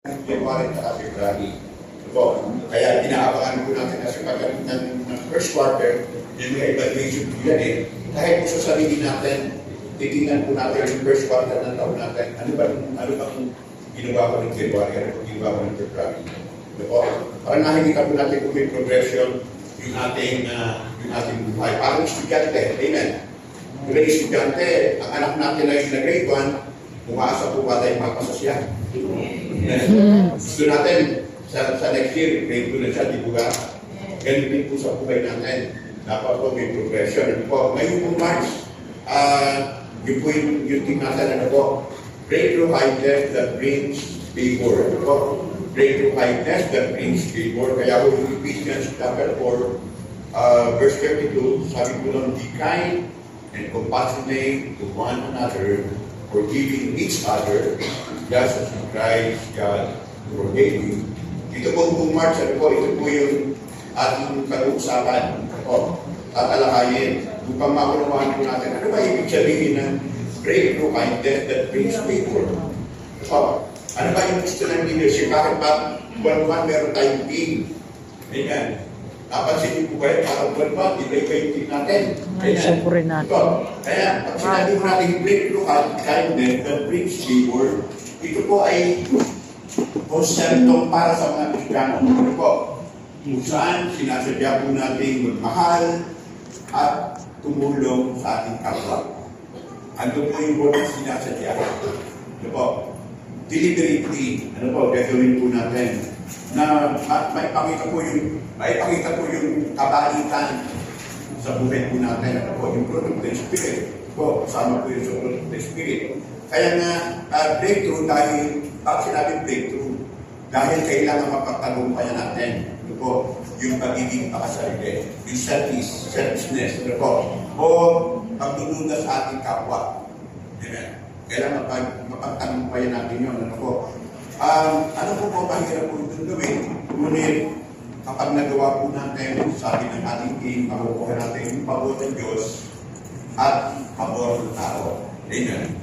January at February. So, kaya inaabangan po natin kasi pagdating ng first quarter, yung mga evaluation po yan eh. Kahit po sa sarili natin, titingnan po natin yung first quarter ng taon natin. Ano bang ginawa ko ng January, ano bang ginawa ko ng February. So, para nakikita po natin kung may progression yung ating buhay. Parang estudyante, amen. Yung estudyante, ang anak natin na yung grade 1, umaasa po ba tayo mapasa siya? Gusto natin sa next year, grade 2 na siya, di ba? Ganun din po sa buhay natin. Dapat po may progression. Ano po? Ngayon po March, yun po yung tingnasan ano po. Breakthrough highness that brings favor. Ano po? Breakthrough highness that brings favor. Kaya po yung Ephesians chapter 4, verse 32, sabi po lang, be kind and compassionate to one another, forgiving each other, just as in Christ God forgave you. Ito po March, ano po, ito po yung ating pag-uusapan. Tatalakayin upang maunawaan po natin ano ba ibig sabihin ng breakthrough kindness that brings favor. So, ano ba yung gusto ng leadership? Bakit ba buwan-buwan meron tayong team? Ayan. Napansin niyo po kayo, parang buwan-buwan, iba-iba yung team natin. Ayan. So, kaya, pag sinabi mo natin breakthrough kindness that brings favor, ito po ay konseptong para sa mga Kristiyano. Ano po? Kung saan sinasadya po natin magmahal at tumulong sa ating kapwa. Ano po yung buwan sinasadya? Ano po? Deliberately, ano po, gagawin po natin na maipakita po yung kabaitan sa buhay po natin. Ano po? Yung fruit of the Spirit. Po, kasama po yung fruit of the Spirit. Kaya nga, breakthrough dahil, bakit sinabing breakthrough? Dahil kailangan mapagtagumpayan natin. Ito po, yung pagiging pakasarili, yung selfishness, ito po, o pagdududa sa ating kapwa. Amen. Kailangan mapagtagumpayan natin yun. Ano po? Ano po mahirap po itong gawin? Ngunit, kapag nagawa po natin, sabi ng ating team, makukuha natin yung pabor ng Diyos at pabor ng tao. Amen.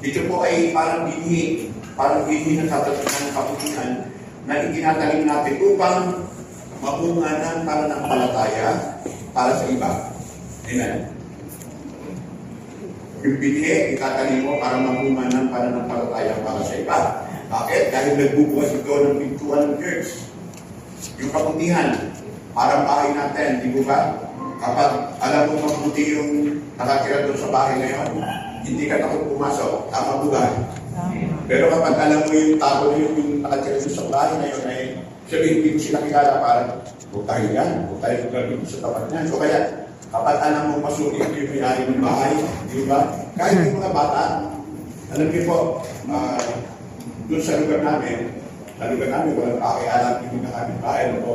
Ito po ay parang binhi ng katatagan ng kaputihan na itinataling natin upang mapunga ng pananampalataya para sa iba. Amen. Yung binhi, itataling mo para mapunga ng pananampalataya para sa iba. Bakit? Dahil nagbubukas ito ng pintuan ng church. Yung kaputihan, parang bahay natin, di ba? Kapag alam mo mabuti yung nakatira doon sa bahay ngayon, hindi ka takot pumasok, tama po ba? Pero kapag alam mo yung tao yung nakatira sa bahay na yun, ay sabihin, hindi mo sila kilala, parang, huwag tayo yan, huwag tayo gagawin sa tapat niyan. So kaya, kapag alam mo masulit yung may-ari ng bahay, di ba? Kahit yung mga bata, alam niyo po, doon sa lugar namin, walang pakialam yung mga bahay, ano po.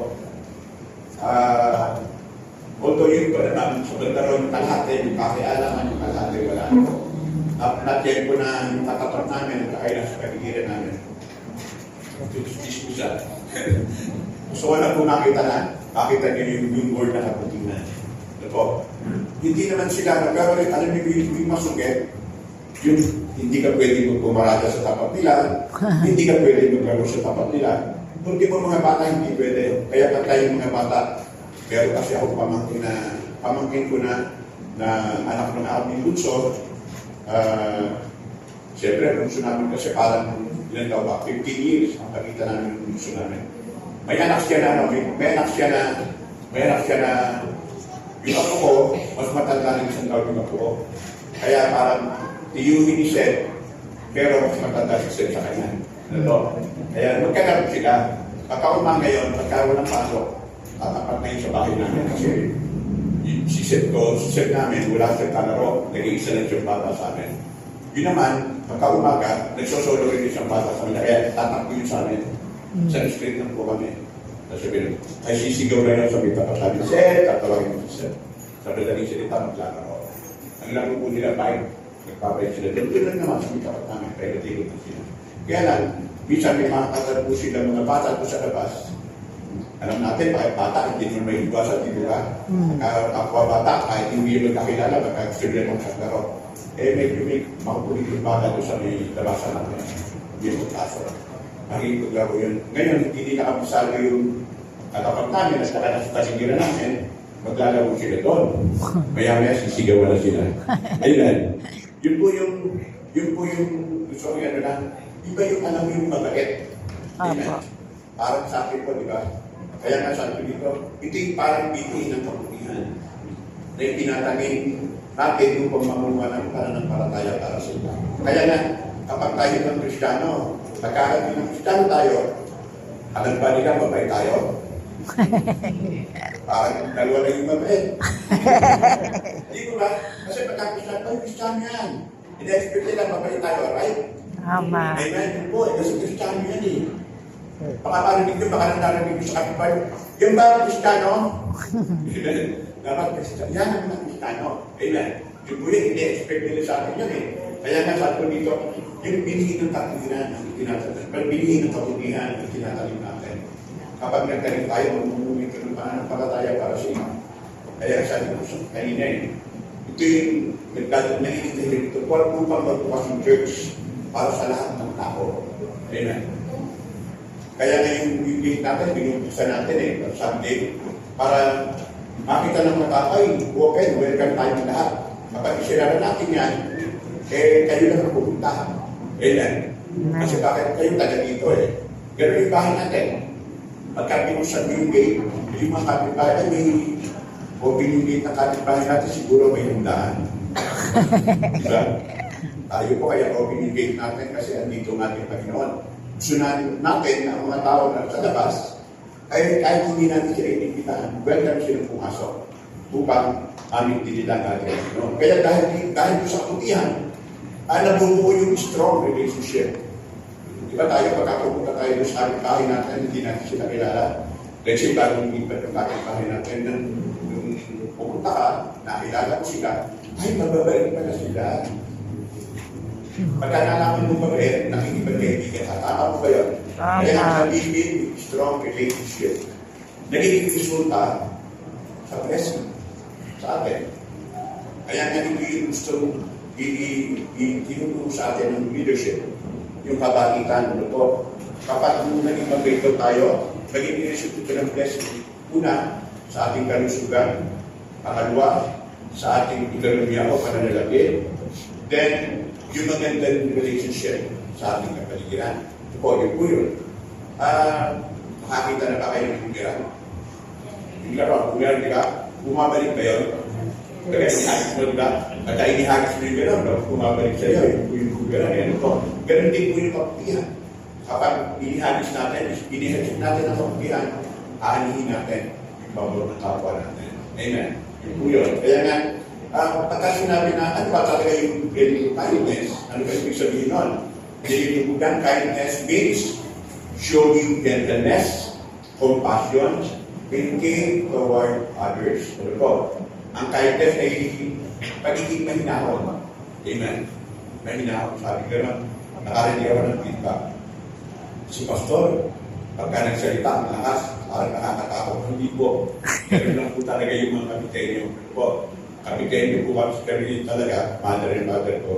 Although yun ko naman, sa bandaron ng kalahati, yung pakialaman yung kalahati, wala po. Na-check ko na yung katapat namin, kaya sa kagigiran namin. Diskusa. So wala po makita niyo yung board na kaputingan. Ito. Hindi naman sila nagkakaroon, alam niyo yung masugit, yung hindi ka pwede magpumarada sa tapat nila, hindi ka pwede magkaroon sa tapat nila. Kung di mo mga bata, hindi pwede. Kaya patay yung mga bata. Pero kasi ako pamangkin ko na anak ng aming bunso. Siyempre, bunso namin kasi parang ilan daw ba? 15 years ang pakita namin ng bunso namin. May anak siya na yung ako ko, mas matanda ng isang taon yung ako ko. Kaya parang tiyuhin ni Seth, pero mas matanda si Seth sa kanya. Kaya magkakaroon sila. Pagkaumang ngayon, pagkaroon ng pasok, tatapat na yun sa bahay namin kasi si Seth namin, wala siyang kalaro, nag-iisa lang siyang bata sa amin. Yun naman, pagka-umaga, nagsosolo rin siyang bata sa amin, kaya tatakbo yun sa amin. Sa street lang po kami. Ay sisigaw na yun, sabi tatatawin si Seth, tatawagin mo si Seth. Sabi na rin sila, maglalaro. Ang laro po nila, bike. Nagpapayag sila. Doon lang naman, sabi tapat namin, kaya natigod na sila. Kaya lang, minsan may makakatar po sila mga bata po sa labas. Alam natin, kahit bata, hindi mo may iwasan, di ba? Kapwa bata, kahit hindi mo kakilala, magkakasirila ng kaglaro. Medyo may makukulit yung bata doon sa may labasan natin. Hindi mo kaso. Makikipaglaro yun. Ngayon, hindi nakabisado yung katapat namin at saka nasa tasigiran namin, maglalaro sila doon. Maya-maya sisigawan na sila. Ayun. Yun po yung gusto ko yan na, iba yung alam mo yung mabait. Apo. Parang sa akin po, di ba? Kaya nga sabi dito, ito yung parang biti ng kabutihan na itinatangin natin yung pamamuha ng pananampalataya para sa iba. Kaya nga, kapag tayo ng Kristiyano, pagkakaroon ng Kristiyano tayo, alam ba nila mabait tayo? Parang dalawa na yung mabait. Hindi ko ba? Kasi pagka-Kristiyano tayo, Kristiyano yan. Ina-expect nila mabait tayo, right? Tama. Amen. Yun po, kasi Kristiyano yan eh. Baka parinig nyo, baka narinig nyo sa kapitbahay. Yung ba Kristiyano? Dapat Kristiyano. Yan ang mga Kristiyano. Amen. Yung po yun, hindi expect nila sa atin yan eh. Kaya nga sabi ko dito, yung binigay ng katigiran ang itinatalim. Binigay ng kabutihan ang itinatalim natin. Kapag nagkaling tayo, mamumumit ka ng pananampalataya para sa iyo. Kaya sabi ko sa kanina eh, ito yung nagkakalit ito. Huwag upang magbukas yung church para sa lahat ng tao. Amen. Kaya na yung gate natin, binubuksan natin eh, Sunday, para makita ng matatay, open, welcome tayo ng lahat. Kapag isirara natin yan, eh, kayo lang ang pupunta. Amen. Kasi bakit kayo taga dito eh. Pero yung bahay natin, pagka binuksan yung gate, yung mga kapitbahay, may open yung gate ng kapitbahay natin, siguro may hundaan. Diba? Tayo po kaya open yung gate natin kasi andito ng ating Panginoon. Gusto natin ang mga tao na sa labas, ay kahit hindi natin sila inibitahan, welcome sila pumasok upang aming tinilang ating Panginoon. Kaya dahil sa kabutihan, nabubuo yung strong relationship. Diba tayo, pagkakapunta tayo sa aming bahay natin, hindi natin sila kilala. Kasi bagong ibat yung bahay natin, nung pupunta ka, nakilala ko sila, ay, mababalik pa na sila. Pagka nalaman mo ba rin, nakikipag-kaibigan ka, tama mo ba yun? Kaya ang nabibig, strong relationship. Nagiging resulta sa blessing sa atin. Kaya nga hindi gusto tinuturo sa atin ng leadership, yung kabatitan, ano po. Kapag naging mag-breakdown tayo, naging resulta ng blessing. Una, sa ating kalusugan. Pangalawa, sa ating ekonomiya o pananalapi. Then, yung magandang relationship sa ating kapaligiran. Ito po, yun po yun. Makakita na ba kayo ng bumiran? Yung laro, bumiran ka, bumabalik ba yun? Kaya inihagis mo ba? At inihagis mo yung gano'n, bumabalik sa iyo, yung bumiran. Yan po. Ganun din po yung kapatihan. Kapag inihagis natin, inihagis natin ang kapatihan, aanihin natin yung pabor ng kapwa natin. Amen. Yun po yun. Kaya nga, pagka sinabi na, ano ba talaga yung kindness? Ano ba yung sabihin nun? Dilibugan, kindness means showing gentleness, compassion, and care toward others. Ano po? Ang kindness ay pagiging mahinahon. Amen? Mahinahon. Sabi ko naman, nakarinig ako ng feedback. Si Pastor, pagka nagsalita ang lakas, parang nakakatakot. Hindi po. Ganun lang po talaga yung mga kapitenyo. Ano po? Kapitenyo po kami sa karili talaga, mother and mother ko.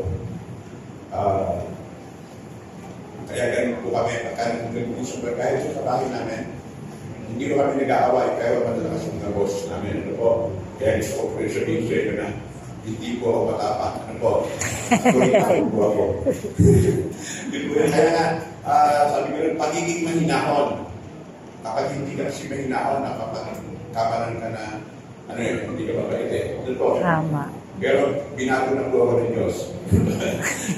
Kaya ganun po kami, pagka nag-usap ba kahit sa bahay namin, hindi ko kami nag-aaway, kaya madalas yung mga boses namin. Ano po? Kaya gusto ko po yung sabihin sa inyo na hindi po ako matapang. Ano po? Tuloy po ako. Yun po yun. Kaya nga, sabi ko rin, pagiging mahinahon. Kapag hindi ka kasi mahinahon, nakapakalan ka na ano yun, hindi ka mabait eh. Ano po? Tama. Pero binago na po ako ng Diyos.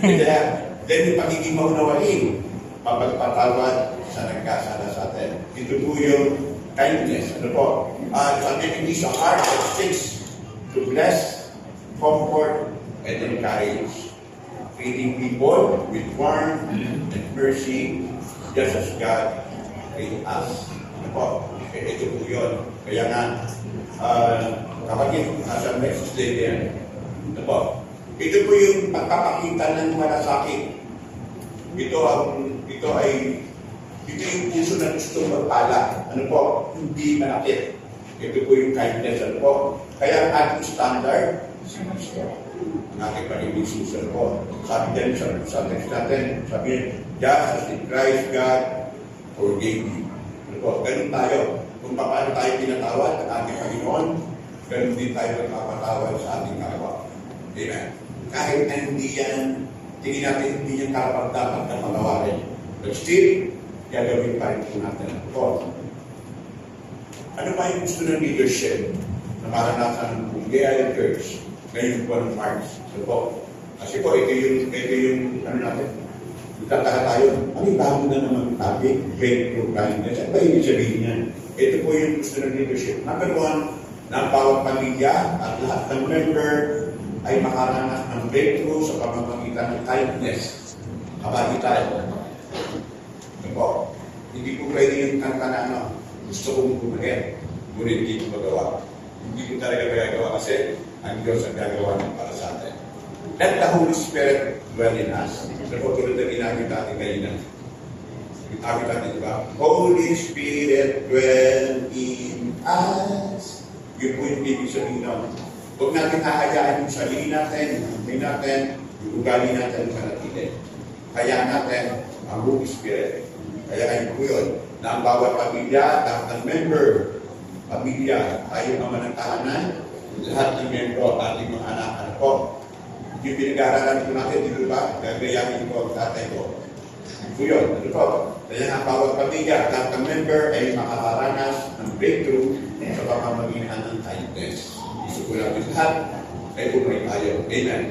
Kaya, then yung pagiging maunawain, mapagpatawad sa nagkasala sa atin. Ito po yung kindness. Ano po? Something hindi sa heart that sticks to bless, comfort, and encourage. Treating people with warmth and mercy, just as God treat us. Ano po? Ito po yun. Kaya nga, kapag yung nasa next day yan, ano po? Ito po yung pagpapakita ng malasakit. Ito yung puso na gusto magpala. Ano po? Hindi manakit. Ito po yung kindness. Ano po? Kaya ang ating standard, si Kristo. Ang ating pag-ibig susan po. Sabi din sa text natin, sabi niya, just as in Christ God forgave you. Ano po? Ganun tayo. Kung paano tayo pinatawad ng ating Panginoon, ganun din tayo magpapatawad sa ating kapwa. Amen. Kahit na hindi yan, tingin natin hindi yan karapat-dapat na pagawarin. But still, gagawin pa rin po natin. Po. Ano ba yung gusto ng leadership na maranasan ng Gaya Church ngayon po ng March? So po, kasi po, ito yung ano natin, itataha tayo. Ano yung bago na naman topic? Breakthrough kindness. Ano ba yung sabihin niyan? Ito po yung gusto ng leadership. Number one, na bawat pamilya at lahat ng member ay makaranas ng breakthrough sa pamamagitan ng kindness. Kabagitan. Ano po? Hindi po pwede yung kanta na ano, gusto kong bumahin, ngunit hindi ko magawa. Hindi ko talaga magagawa kasi ang Diyos ang gagawa ng para sa atin. Let the Holy Spirit dwell in us. Ano po tulad na ginamit natin kanina? Ginamit natin, di ba? Holy Spirit dwell in us. Yun po yung ibig sabihin nun. Huwag natin hahayaan yung sarili natin, yung ugali natin sa natili. Kaya natin ang Holy Spirit. Kaya kayo po yun, na ang bawat pamilya, lahat ng member, pamilya, tayo naman ng tahanan, lahat ng membro, ating mga anak, ano po. Yung pinag-aaralan po natin, di ba? Gagayamin ko ang tatay ko. Ito yun, ano po. Kaya ang bawat pamilya, lahat ng member ay makakaranas ng breakthrough sa pamamagitan ng kindness. Gusto ko natin lahat, ay umay tayo. Amen.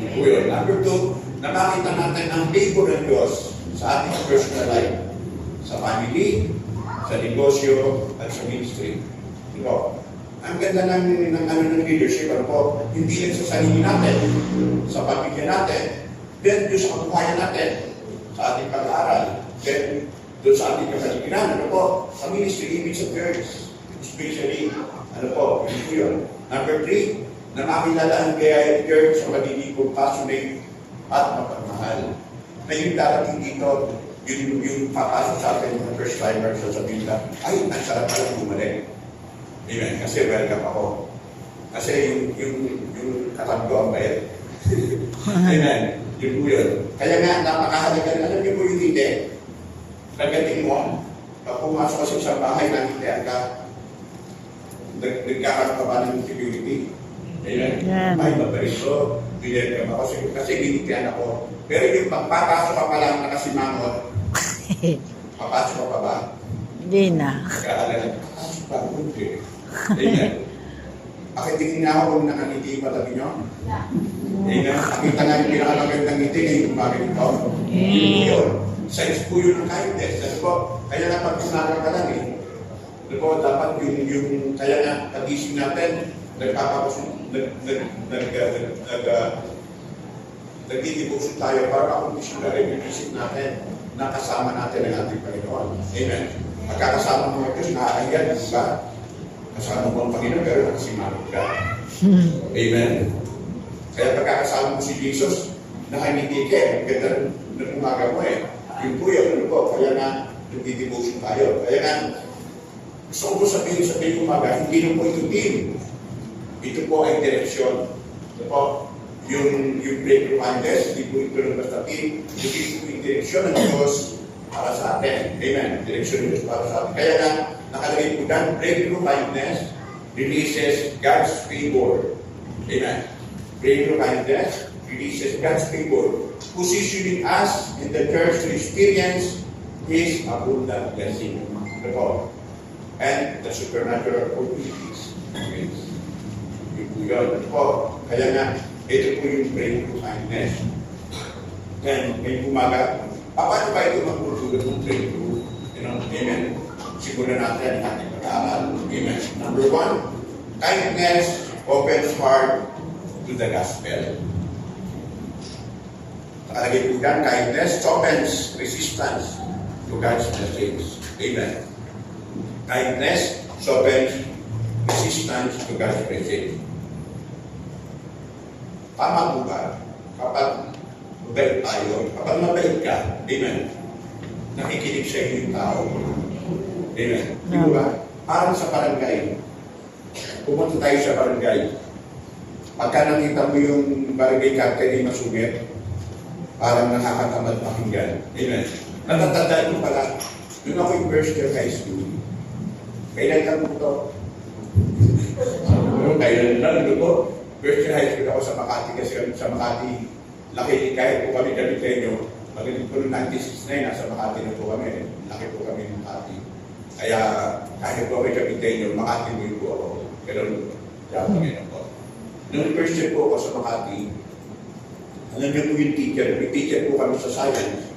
Ito yun. Number two, na makita natin ang favor ng Diyos sa ating personal life, sa family, sa negosyo, at sa ministry. Ito. Ang ganda ng leadership, ano po, hindi lang sa sarili natin, sa pamilya natin, then doon sa kabuhayan natin, sa ating pag-aaral, then doon sa ating kapaligiran, ano po, sa ministry, image of church, especially, ano po, yun. Number three, na makilala ang Gaya Church sa magiging compassionate at mapagmahal. Na yung darating dito, yung papasok sa atin ng first timer sa sabihin na, ay, ang sarap pala bumalik. Amen. Kasi welcome ako. Kasi yung katabi ko ang bayad. Amen. Yun po yun. Kaya nga, napakahalaga na, alam niyo po yung hindi. Pagdating mo, pag pumasok ka sa isang bahay, nangintian ka, nagkakaroon ka ba ng security? Amen. Ay, mabalik ko. Binigyan ka ba? Kasi binigyan ako. Pero yung pagpapasok ka pa lang nakasimangot, papasok ka pa ba? Hindi na. Kaalala, papasok pa. Okay. Amen. Pakitingin na ako kung nakangiti pa tabi nyo. Amen. Nakita nga yung pinakamagandang ngiti ngayon kumagin ito. Yun. Size po yun ng kindness. Ano po? Kaya nga pag kumaga ka lang eh. Ano po, dapat yung kaya nga pagising natin, nagtitibusyon tayo para makumbisyon na rin yung isip natin na kasama natin ang ating Panginoon. Amen. Pagkakasama mo ito, nakakahiyan, di ba? Kasama mo ang Panginoon, pero nakasimangot ka. Amen. Kaya pagkakasama mo si Jesus, nakangiti ka eh. Ganda ng umaga mo eh. Yung po yun, ano po, kaya nga nagtitibusyon tayo. Kaya nga, gusto ko sabihin umaga, hindi na po ito team. Ito po ay direksyon. Ito po, yung breakthrough kindness, hindi po ito ng basta team. Ito po yung direksyon ng Diyos para sa atin. Amen. Direksyon ng Diyos para sa atin. Kaya nga, nakalagay po dyan, breakthrough kindness releases God's favor. Amen. Breakthrough kindness releases God's favor, positioning us in the church to experience His abundant blessing. Ito po. And the supernatural opportunities. Amen. Yun po. Kaya nga, ito po yung breakthrough kindness. Then, may umaga, paano ba ito magpultugan ng breakthrough? Amen. Siguro natin ang ating pag-aaral. Amen. Number one, kindness opens heart to the gospel. Nakalagay po yan, kindness opens resistance to God's message. Amen. Kindness opens resistance to God's message. Tama po ba? Kapag mabait tayo, kapag mabait ka, amen, nakikinig sa iyo yung tao. Amen. Di ba? Parang sa barangay. Pumunta tayo sa barangay. Pagka nakita mo yung barangay captain ay masungit, parang nakakatamad pakinggan. Amen. Natatandaan mo pala, Nung ako yung first year high school, kailan ka po ito? Kailan lang ito po? First year high school ako sa Makati kasi sa Makati, laki kahit po kami Caviteño, magaling po noong 1969, nasa Makati na po kami. Laki po kami ng Makati. Kaya kahit po kami Caviteño, Makati po ako. Pero Ngayon po. Nung first year po ako sa Makati, alam niyo po yung teacher. May teacher po kami sa science.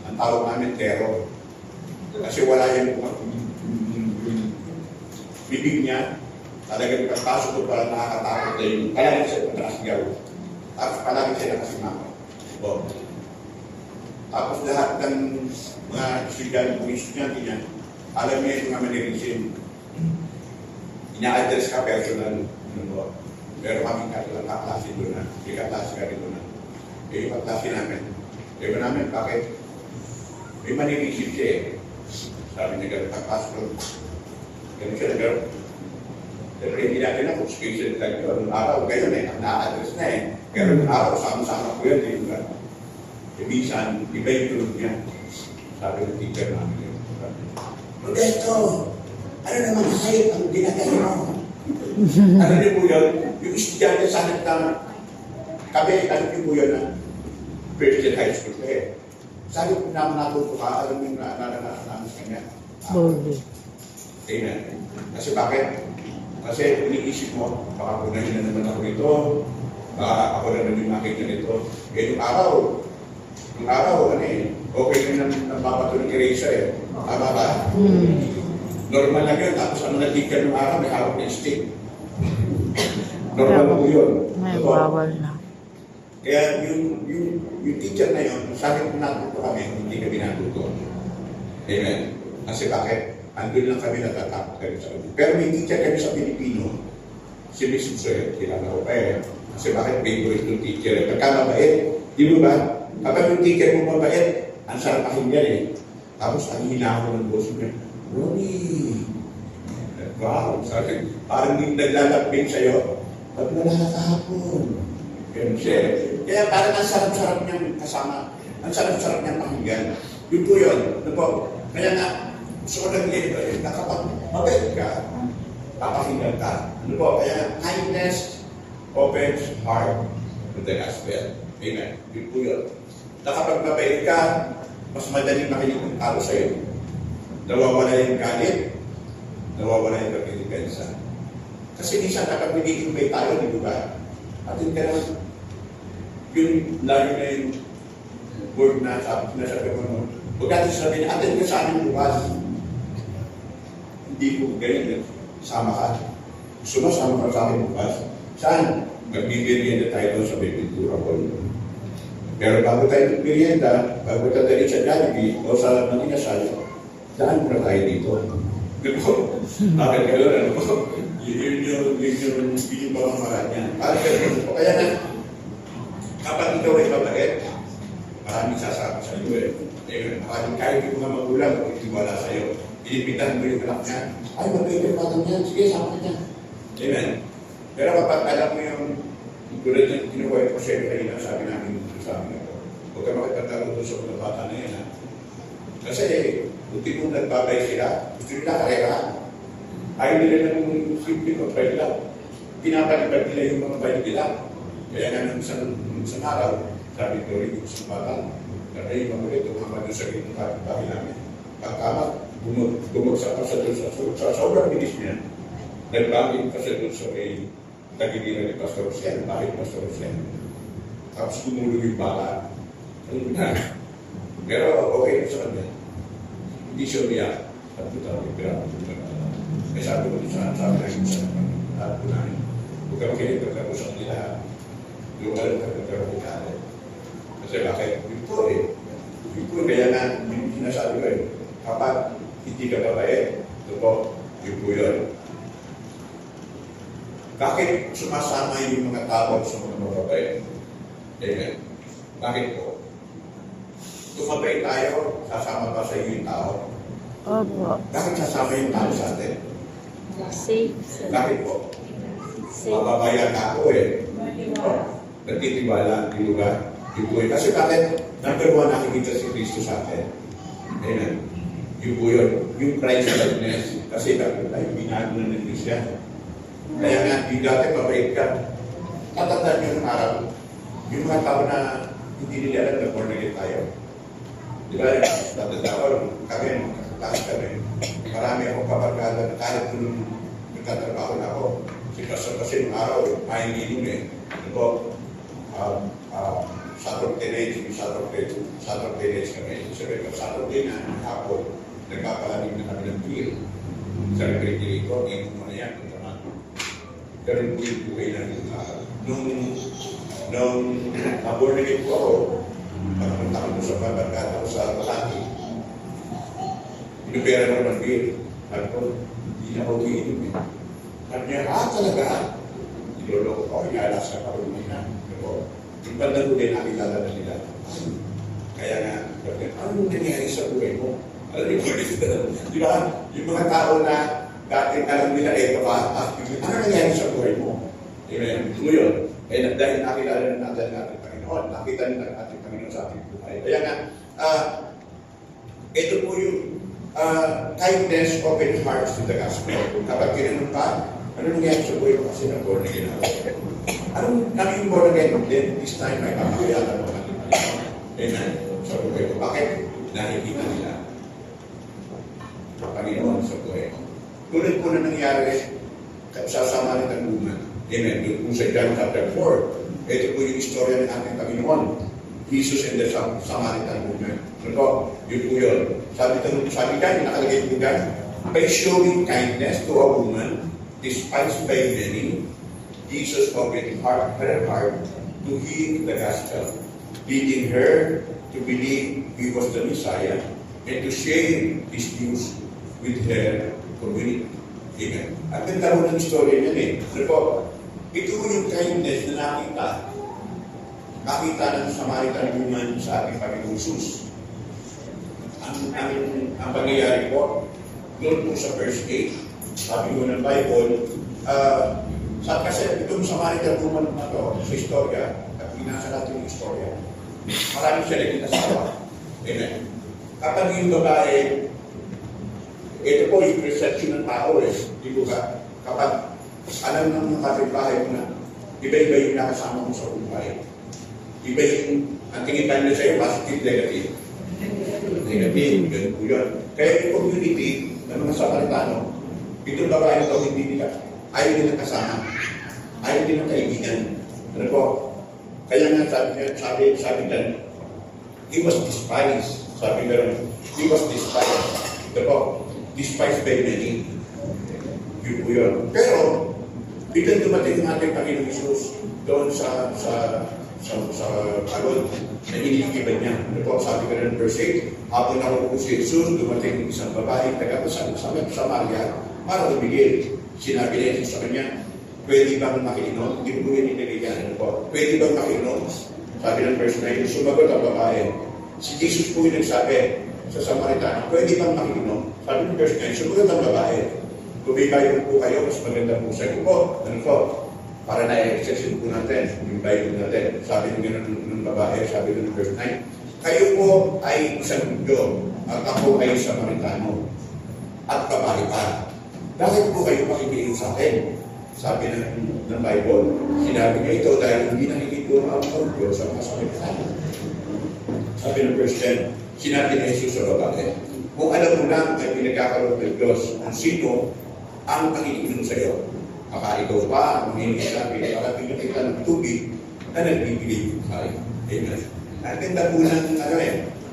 Ang tawag namin Tero. Kasi wala yan po yung bibig niya. Talagang pagpasok ko parang nakakatakot na yun. Palagi siya patrasgaw. Tapos palagi siya nakasimama. Tapos lahat ng mga estudyante niya, alam niya yung mga manirisin. Ina-address ka personal. Pero kami kaklase doon na. May kaklase ka rin doon na. Yung kaklase namin. Ewan namin, bakit? May manirisin siya eh. Sabi niya gano'n, kakasok ko. Gano'n siya na gano'n. Pero hindi natin ako, special lang yun. Anong araw, gayon eh, na-address na eh. Pero anong araw, sama-sama ko yan, di ba? E minsan, iba yung tulog niya. Sabi ng teacher namin yun. Modesto, ano naman hayop ang dinagay mo? Ano niyo po yun? Yung estudyante sa akin kami, ano niyo po yun na first year high school eh. Sabi ko naman natuto ka, alam mo yung naranasan namin sa kanya. Amen. Kasi bakit? Kasi iniisip mo, baka punahin na naman ako nito, baka ako na naman yung makita nito. Eh, yung araw, ano eh, okay na nang babato ng eraser eh. Tama ba? Normal lang yun. Tapos ang mga teacher ng araw, may hawak na stick. Normal po yun. May bawal na. Kaya yung teacher na yun, sabi ko natuto kami, hindi kami natuto. Amen. Kasi bakit? Andun lang kami natatakot kami sa kanya. Pero may teacher kami sa Pilipino, si Miss Sir, kilala ko pa eh. Kasi bakit favorite yung teacher eh. Pagka mabait, di mo ba? Kapag yung teacher mo mabait, ang sarap pakinggan eh. Tapos ang hina ko ng boss niya, Ronnie! Wow! Sabi, parang yung naglalapin sa'yo, ba't wala na kahapon? Ganun siya. Kaya parang ang sarap-sarap niyang kasama, ang sarap-sarap niyang pakinggan. Yun po yun. Ano po? Kaya nga, gusto ko nag-i-ibig na kapag mabait ka, papakinggan ka. Ano po? Kaya kindness opens heart to the gospel. Amen. Yun po yun. Na kapag mabait ka, mas madaling makinig ang tao sa'yo. Nawawala yung galit, nawawala yung pagkilipensa. Kasi minsan kapag nag-i-invite tayo, di ba? Atin ka naman, yung lalo na yung word na sabi ko, huwag natin sabihin, atin ka sa amin bukas. Hindi ko ganyan, sama ka. Gusto mo, sama ka sa akin bukas. Saan? Magbibirienda tayo doon sa Bibintura ko. Pero bago tayo magbibirienda, bago tayo dali sa Jollibee o sa Manginasal, daan muna tayo dito. Gano? Bakit gano'n? Ano po? Yun yung pamamaraan niya. Parang gano'n po. Kaya na, kapag ikaw ay mabait, maraming sasama sa iyo eh. Maraming kahit yung mga magulang, magtitiwala sa iyo. Inipitan mo yung anak niya. Ay, mabait yung batang niya. Sige, sama ka niya. Amen. Pero kapag alam mo yung tulad ng kinukuha ko siya kanina, sabi namin sa amin ito, huwag ka makipagtalo doon sa mga bata na yan. Kasi, buti kung nagbabay sila, gusto nila karera. Ayaw nila ng simple mag-bike lang. Pinapalipad nila yung mga bike nila. Kaya nga nung isang araw, sabi ko rin yung isang bata, na yung mga ito, mga doon sa gitong bahay namin. Pagkama, bumagsak pa sa doon sa sobrang bilis niya. Nagbagin pa sa doon sa may tagigiran ni Pastor Rosel, bahay ni Pastor Rosel. Tapos tumulog yung bala. Ano na? Pero okay na sa kanya. Hindi siya umiyak. Sabi ko talaga, pero may sabi ko sa namin sa lahat ko namin. Huwag ka makinig pagkakusap nila. Yung alam ka pagkakakukala. Kasi bakit? Yun po eh. Yun po, kaya nga, yung sinasabi ko eh. Kapag hindi ka babae, ito po, yun po yun. Bakit sumasama yung mga tao sa mga babae? Amen. Bakit po? Tumabay tayo, sasama pa sa iyo yung tao. Opo. Bakit sasama yung tao sa atin? Safe. Bakit po? Safe. Mababayan ka ako eh. Nagtitiwala, di ba? Kasi bakit? Number one, nakikita si Kristo sa atin. Amen. Yun po yun. Yung Christ-likeness. Kasi dapat tayo binago na ng Diyos yan. Kaya nga, yung dati mabait ka. Tatandaan nyo ng araw. Yung mga tao na hindi nila alam na born again tayo. Di ba? Tatandaan ko, kami, kakataas kami. Marami akong kabarkada na kahit nung nagtatrabaho na ako. Kasi nung araw, ay hindi nun eh. Ano po? Saturday nights kami. Sabi ko, Saturday na, hapon, nagpapalanig na kami ng beer. Sa recreating ko, ngayon mo na yan, kung naman. Ganun po yung buhay namin. Nung born again po ako, pagpunta ko sa barkada ko sa Malaki, pinupera ko ng beer. Sabi ko, hindi na ako umiinom eh. Sabi niya, talaga? Niloloko ko, ialas ka pa rin na. Yung bandang huli, nakilala na nila. Kaya nga, ano nangyari sa buhay mo? Alam niyo, di ba? Yung mga tao na dati alam nila, ano nangyari sa buhay mo? Amen. Ito yun. Eh, dahil nakilala na natin natin Panginoon, nakita nila natin Panginoon sa ating buhay. Kaya nga, ito po yung kindness open hearts to the gospel. Kapag kinanong ka, ano nangyari sa buhay mo kasi na-born again ako? Anong naging born again? Then this time ay papakilala mo natin Panginoon. Amen. Sa buhay mo. Bakit? Nakikita nila Panginoon sa buhay mo. Tulad po na nangyari sa Samaritan woman. Amen. Doon po sa John chapter 4. Ito po yung istorya ng ating Panginoon. Jesus and the Samaritan woman. Ano po? Yun po yun. Sabi dyan, nakalagay po dyan, by showing kindness to a woman, despised by many, Jesus opened her heart to hear the gospel, leading her to believe He was the Messiah and to share His news with her community. Amen. At ganda mo ng story niyan eh. Ano po? Ito yung kindness na nakita ng Samaritan woman sa ating Panginoon Jesus. Ang pangyayari po, doon po sa verse 8, sabi ko ng Bible, kasi itong Samaritan woman na to, sa istorya, at binasa natin yung istorya, marami siya naging asawa. Amen. Kapag yung babae, ito po yung perception ng tao eh. Di ba? Kapag alam ng mga kapitbahay mo na, iba-iba yung nakasama mo sa buhay. Iba yung, ang tingitan nyo sa'yo, positive, negative. Negative, ganun po yun. Kaya yung community ng mga Samaritano, itong babae ito, hindi nila, ayaw nilang kasama. Ayaw nilang kaibigan. Ano po? Kaya nga sabi lang, he was despised. Sabi nga, he was despised. Ito po, despised by many. Yun po yun. Pero, biglang dumating ang ating Panginoon Jesus doon sa alon na iniigiban niya. Ano po, sabi ka ng verse 8, habang nakupo si Jesus, dumating ng isang babae, taga-pasang sa Samaria, para lumigil. Sinabi niya Jesus sa kanya, pwede bang makiinom? Hindi po yun inilagyan. Ano po, pwede bang makiinom? Sabi ng verse 9, sumagot ang babae. Si Jesus po yung nagsabi sa Samaritano, pwede bang makiinom? Sabi ng verse 9, sumagot ang babae. Kumibayon po kayo, mas maganda po sa iyo po. Ano po? Para na-exercise po natin, yung Bible natin. Sabi ng babae, sabi ng verse 9, kayo po ay isang Hudyo, at ako ay Samaritano, at babae pa. Bakit po kayo makikinig sa akin? Sabi ng Bible, sinabi niya ito dahil hindi nakikituro ang Hudyo sa mga Samaritano. Sabi ng verse 10, sinabi ni Jesus sa babae, kung alam mo lang ay pinagkakaroon ng Diyos kung sino ang nakikinig sa iyo, baka ikaw pa, manginig ka, pinakarating kita ng tubig na nagbibigay tayo. Amen. At ganda po ng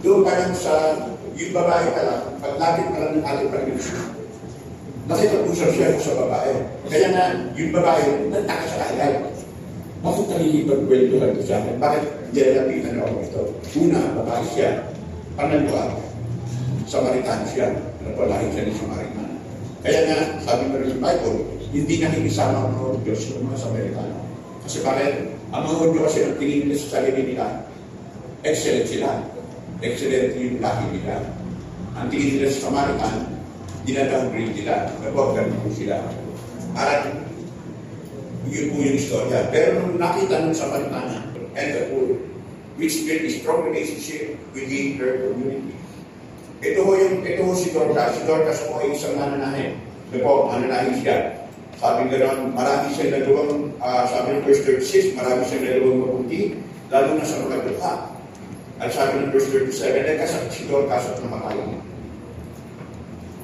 doon pa lang sa yung babae pa lang, paglapit pa lang ng ating Panginoon, nakipag-usap siya sa babae. Kaya na yung babae, nagtaka sa kagad. Bakit nakikipag-kwentuhan ito sa akin? Bakit hindi napitan ako ito? Una, babae siya. Pangalawa, Samaritan siya. Napalahin siya ni Samaritan. Kaya nga, sabi mo rin ng Bible, hindi nakikisama ang mga Diyos sa mga Samaritano. Kasi bakit? Ang mga Hudyo kasi ang tingin nila sa sarili nila, excellent sila. Excellent yung lahi nila. Ang tingin nila sa Samaritan, dinadang-grade nila. Nagpapagano po sila. At yun po yung istorya. Pero nung nakita ng Samaritana and the poor, which built a strong relationship within her community. ito ho si Dorcas. Si Dorcas po ay isang mananahin. Ito po, mananahin siya. Sabi nga ron, marami siyang nagawang, sabi ng verse 36, marami siyang nagawang mabuti, lalo na sa mga dukha. At sabi ng verse 37, nagkasakit si Dorcas at namatay.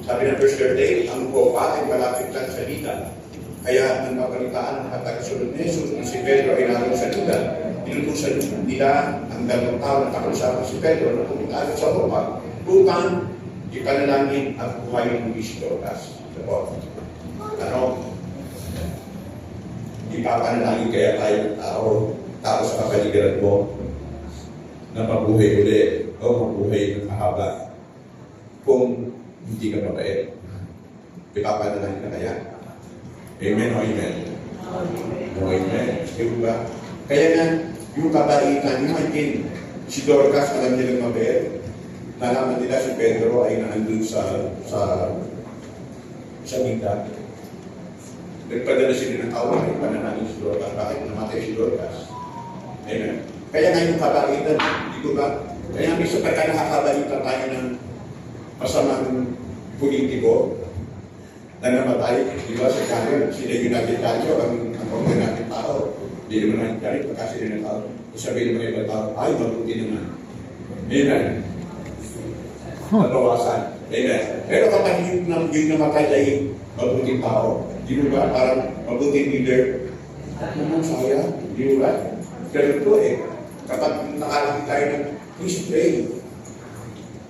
Sabi ng verse 38, ang buwa ay malapit lang sa litan. Kaya nang mapalitaan at tagasunod ni Jesus na si Pedro ay naroon sa litan, inutusan nila ang dalawang tao na kakusama si Pedro na pumunta sa baba upang ipanalangin ang buhay ng si Dorcas. Ano? Ipapanalangin kaya tayo ng tao sa kapaligiran mo na mabuhay ulit o mabuhay ng mahaba kung hindi ka mabait. Ipapanalangin ka kaya? Amen o amen? O amen. Diba? Kaya nga, yung kabaitan, imagine, si Dorcas, alam nilang mabait. Nalaman nila si Pedro ay nandun sa litan. Nagpadala sila ng tao ay pananangin si Dorcas. Bakit namatay si Dorcas? Amen. Kaya nga yung kabaitan, di ba? Kaya minsan pagka nakakabaitan tayo ng masamang politiko na namatay, di ba, sa kanan, sila United tayo, ang pagkakas natin tao. Hindi naman natin tayo, pagka sila ng tao. Sabihin naman yung tao, ay, mabuti naman. Amen. Natawasan. Amen. Pero kapag yung namatay ay mabuting tao, di ba, parang mabuting leader, naman saya, di ba? Pero ito kapag nakalaki tayo ng please pray,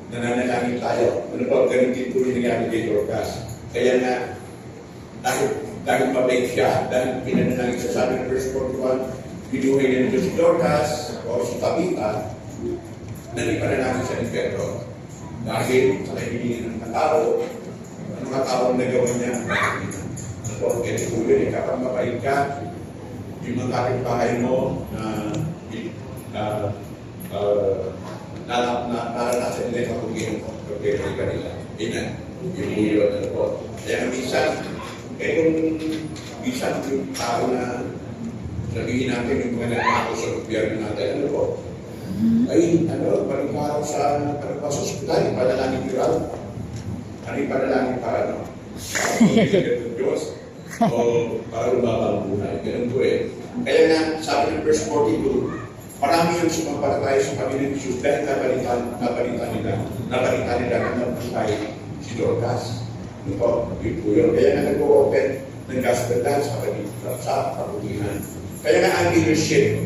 nananalangin tayo. Ano pa, ganun din po yung nangyari kay Dorcas. Kaya nga, dahil mabait siya, dahil pinanalangin sa sabi ng verse 41, binuhay niya nito si Dorcas o si Tabitha, na ipanalangin siya ni Pedro. Dahil sa kaibigan ng tao, ang mga tao ang nagawa niya. Ano po, kaya po yun, kapag mabait ka, yung mga kapitbahay mo naranasan nila yung kapag-inom ko, kapag-inom ka nila. Amen. Yung buyo na po. Kaya minsan, kung minsan yung tao na sabihin natin yung mga nagmako sa gobyerno natin, ano po? Ay, balik araw sa ospital, ipanalangin ko raw. Ano ipanalangin para, no? Para magiging ng Diyos. O para lumabang buhay. Ganun po Kaya nga, sabi ng verse 42, marami yung sumampalataya sa Panginoon Jesus dahil napalitan nila na nabuhay si Dorcas. Ano po? Yun po yun. Kaya nga nag-o-open ng gospel dahil sa kabutihan. Kaya nga ang leadership,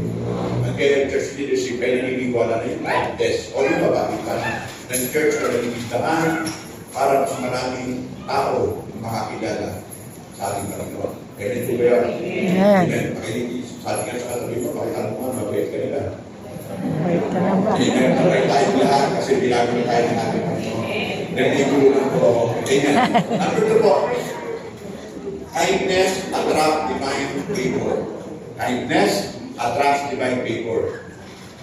ang church leadership ay naniniwala na yung life test o yung mabagitan ng church na naniniwala para mas maraming tao makakilala sa ating Panginoon. Kaya nito ba yan? Amen. Sabi nga sa katabi mo, pakita mo nga, mabait ka nila. Mabait ka na ba? Amen. Mabait tayo lahat kasi bilangin tayo ng ating Panginoon. Nagtigulan po. Amen. Ano ito po? Kindness attracts divine favor. Kindness attracts divine favor.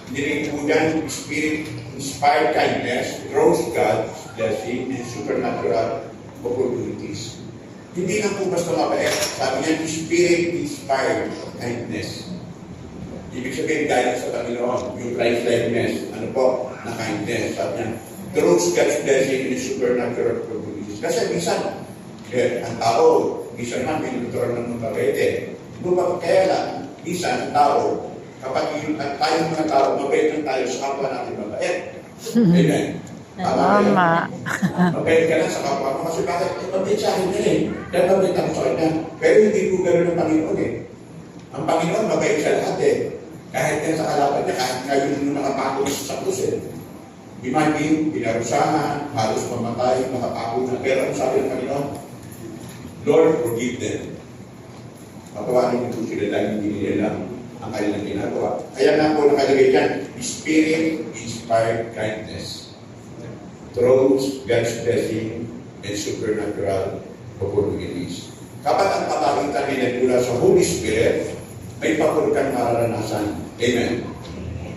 Hindi rin po dyan, spirit-inspired kindness draws God's blessing and supernatural opportunities. Hindi lang po basta mabait. Sabi niya, spirit-inspired kindness. Ibig sabihin, guidance sa Panginoon, yung Christ-likeness, ano po, na kindness. Sabi niya, draws God's blessing and supernatural opportunities. Kasi minsan, ang tao, minsan man, pinuturan ng mga kabete. Kaya lang, minsan, ang tao, kapag tayong mga tao, mabait lang tayo sa kapwa natin mabait. Amen. Tama. Mabait ka lang sa kapwa mo kasi bakit mabait sa akin niya Dahil mabait ako sa kanya. Pero hindi po gano'n ang Panginoon Ang Panginoon mabait sa lahat Kahit yan sa kalaban niya, kahit ngayon nung nakapako sa krus Imagine, pinarusahan, halos mamatay, nakapako na. Pero ang sabi ng Panginoon, Lord, forgive them. Patawarin ito sila dahil hindi nila ang kanilang ginagawa. Kaya nga po nakalagay dyan, spirit-inspired kindness throws God's blessing and supernatural opportunities. Kapag ang kapagitan ay nagmula sa Holy Spirit, may papuntang mararanasan. Amen.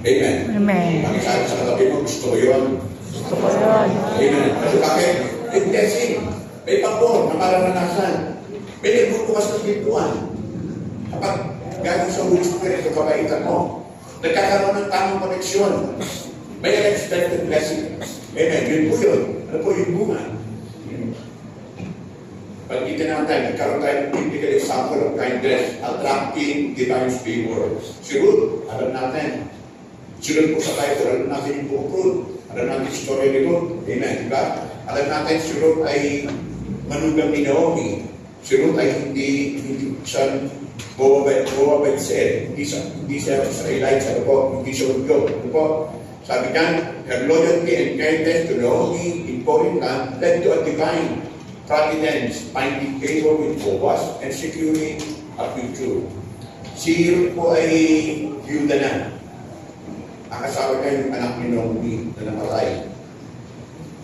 Amen. Amen. Ang sabi sa katabi mo, gusto ko yun. Gusto ko yun. Amen. Kasi bakit? May blessing. May papor na mararanasan. May nagbubukas ng pintuan. Kapag galing sa Holy Spirit, yung kabaitan mo, nagkakaroon ng tamang koneksyon. May unexpected blessings. Amen. Yun po yun. Ano po yung bunga? Pag itinatay, nagkaroon tayo ng typical example of kindness, attracting divine favor. Si Ruth, alam natin. Sunod po sa title, alam natin yung buong Ruth. Alam natin yung story ni Ruth. Amen. Diba? Alam natin si Ruth ay manugang ni Naomi. Si Ruth ay hindi siya Moabite siya. Hindi siya Israelite. Ano po? Hindi siya Udyo. Ano po? Sabi niya, her loyalty and kindness to Naomi in foreign land led to a divine providence, finding favor with Boaz and securing a future. Si Ruth po ay byuda na. Ang asawa niya yung anak ni Naomi na namatay.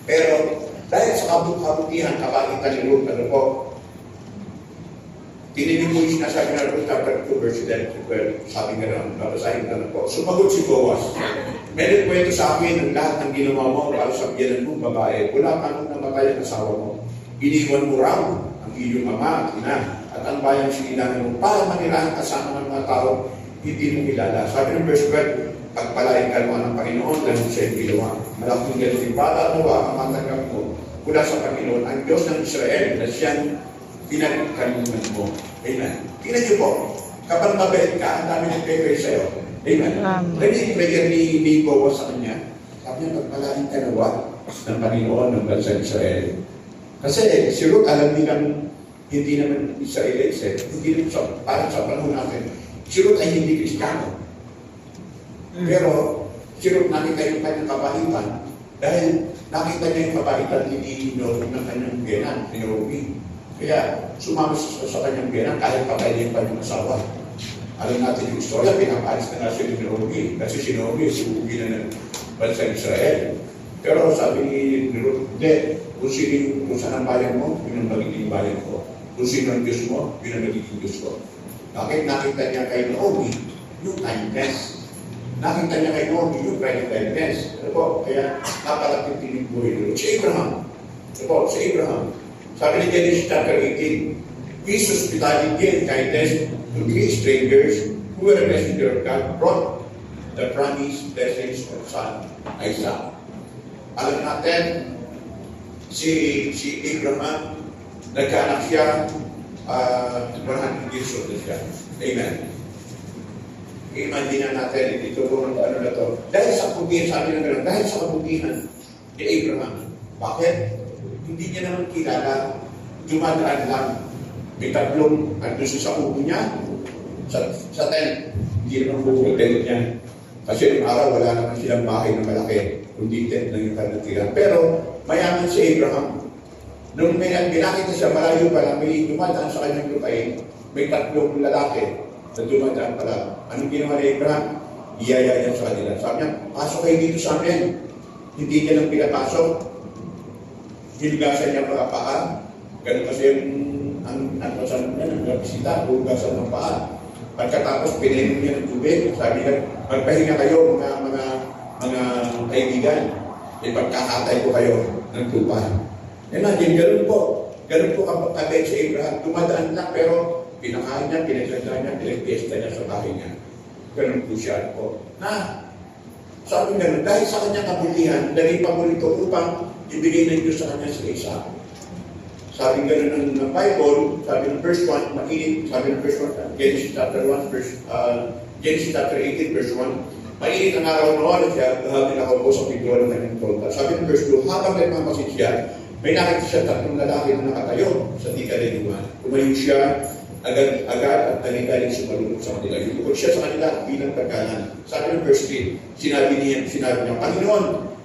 Pero dahil sa kabutihan, kabalitan ni Ruth, ano po, tinigil mo yung sinasabi na Ruth chapter 2 verse 12. Sabi nga naman, babasahin ka na po. Sumagot si Boaz, may nagkwento sa akin ang lahat ng ginawa mo para sa biyanan mong babae. Wala pa nung namatay ang asawa mo. Iniwan mo raw ang iyong ama at ina at ang bayang sinilangan mo para manirahan kasama ng mga tao hindi mo kilala. Sabi ng verse 12, pagpalain ka naman ng Panginoon dahil sa iyong ginawa. Malaking ganun para at nawa ang matanggap mo mula sa Panginoon, ang Diyos ng Israel na siyang pinagkalimutan mo. Amen. Tingnan niyo po, kapag mabait ka, ang dami nag-pray sa'yo. Amen. Kaya yung prayer ni Boaz sa kanya, sabi niya, pagpalain ka nawa ng Panginoon ng bansa ng Israel. Kasi si Ruth, alam nilang hindi naman Israelites eh. Hindi naman parang sa panahon natin. Si Ruth ay hindi Kristiyano. Pero si Ruth nakita yung kanyang kabaitan dahil nakita niya yung kabaitan ni Naomi ng kanyang biyanan, ni Naomi. Kaya sumama sa kanyang biyanan kahit patay niya yung kanyang asawa. Alam natin yung istorya, pinapalis na nga si Naomi. Kasi si Naomi, subugi na ng bansa ng Israel. Pero sabi ni Ruth, hindi. Kung saan ang bayan mo, yun ang magiging bayan ko. Kung sino ang Diyos mo, yun ang magiging Diyos ko. Bakit nakita niya kay Naomi yung kindness? Nakita niya kay Naomi yung kindness. Ano po? Kaya napalapit din yung buhay ni Ruth. Si Abraham. Ano po? Si Abraham. Sabi ni Genesis chapter 18, His hospitality and kindness to three strangers who were a messenger of God brought the promised blessings of son Isaac. Alam natin, si Abraham, nagkaanak siya, 100 years old na siya. Amen. Imagine natin, ito po ng ano na to. Dahil sa kabutihan, sabi ng gano'n, dahil sa kabutihan ni Abraham. Bakit? Hindi niya naman kilala, dumadaan lang. May tatlong, andun sa ulo niya, sa tent. Hindi naman buong tent niya. Kasi yung araw, wala naman silang bahay na malaki. Kundi tent lang yung kanatira. Pero, mayaman si Abraham. Nung may binakita siya, malayo pala, may dumadaan sa kanyang lupain, may tatlong lalaki na dumadaan pala. Anong ginawa ni Abraham? Iyaya niya sa kanila. Sabi niya, pasok kayo dito sa amin. Hindi niya lang pinapasok. Hinugasan niya mga paa. Ganun kasi ang bisita, hugasan ng paa. Pagkatapos, pininom niya ng tubig. Sabi niya, magpahinga kayo mga kaibigan. Ipagkakatay ko kayo ng tupa. Imagine, ganun po. Ganun po kabait si Abraham. Dumadaan lang, pero pinakain niya, pinaganda niya, pinagpiesta niya sa bahay niya. Ganun po siya po. Sabi nga, dahil sa kanyang kabutihan, naging paborito upang ibigay ng Diyos sa kanya sa isa. Sabi nga ng Bible, sabi ng verse 1, mainit, sabi ng verse 1, Genesis chapter 1, Genesis chapter 18, verse 1, mainit ang araw noon at siya, nahamin ako po sa pintuan ng kanyang tolda. Sabi ng verse 2, habang nagmamasid siya, may nakita siya tatlong lalaki na nakatayo sa tika-linuman. Tumayo siya, agad at dali-daling sumalunod sa kanila. Yukod siya sa kanila bilang pagkanan. Sabi ng verse 3, sinabi niya, Panginoon,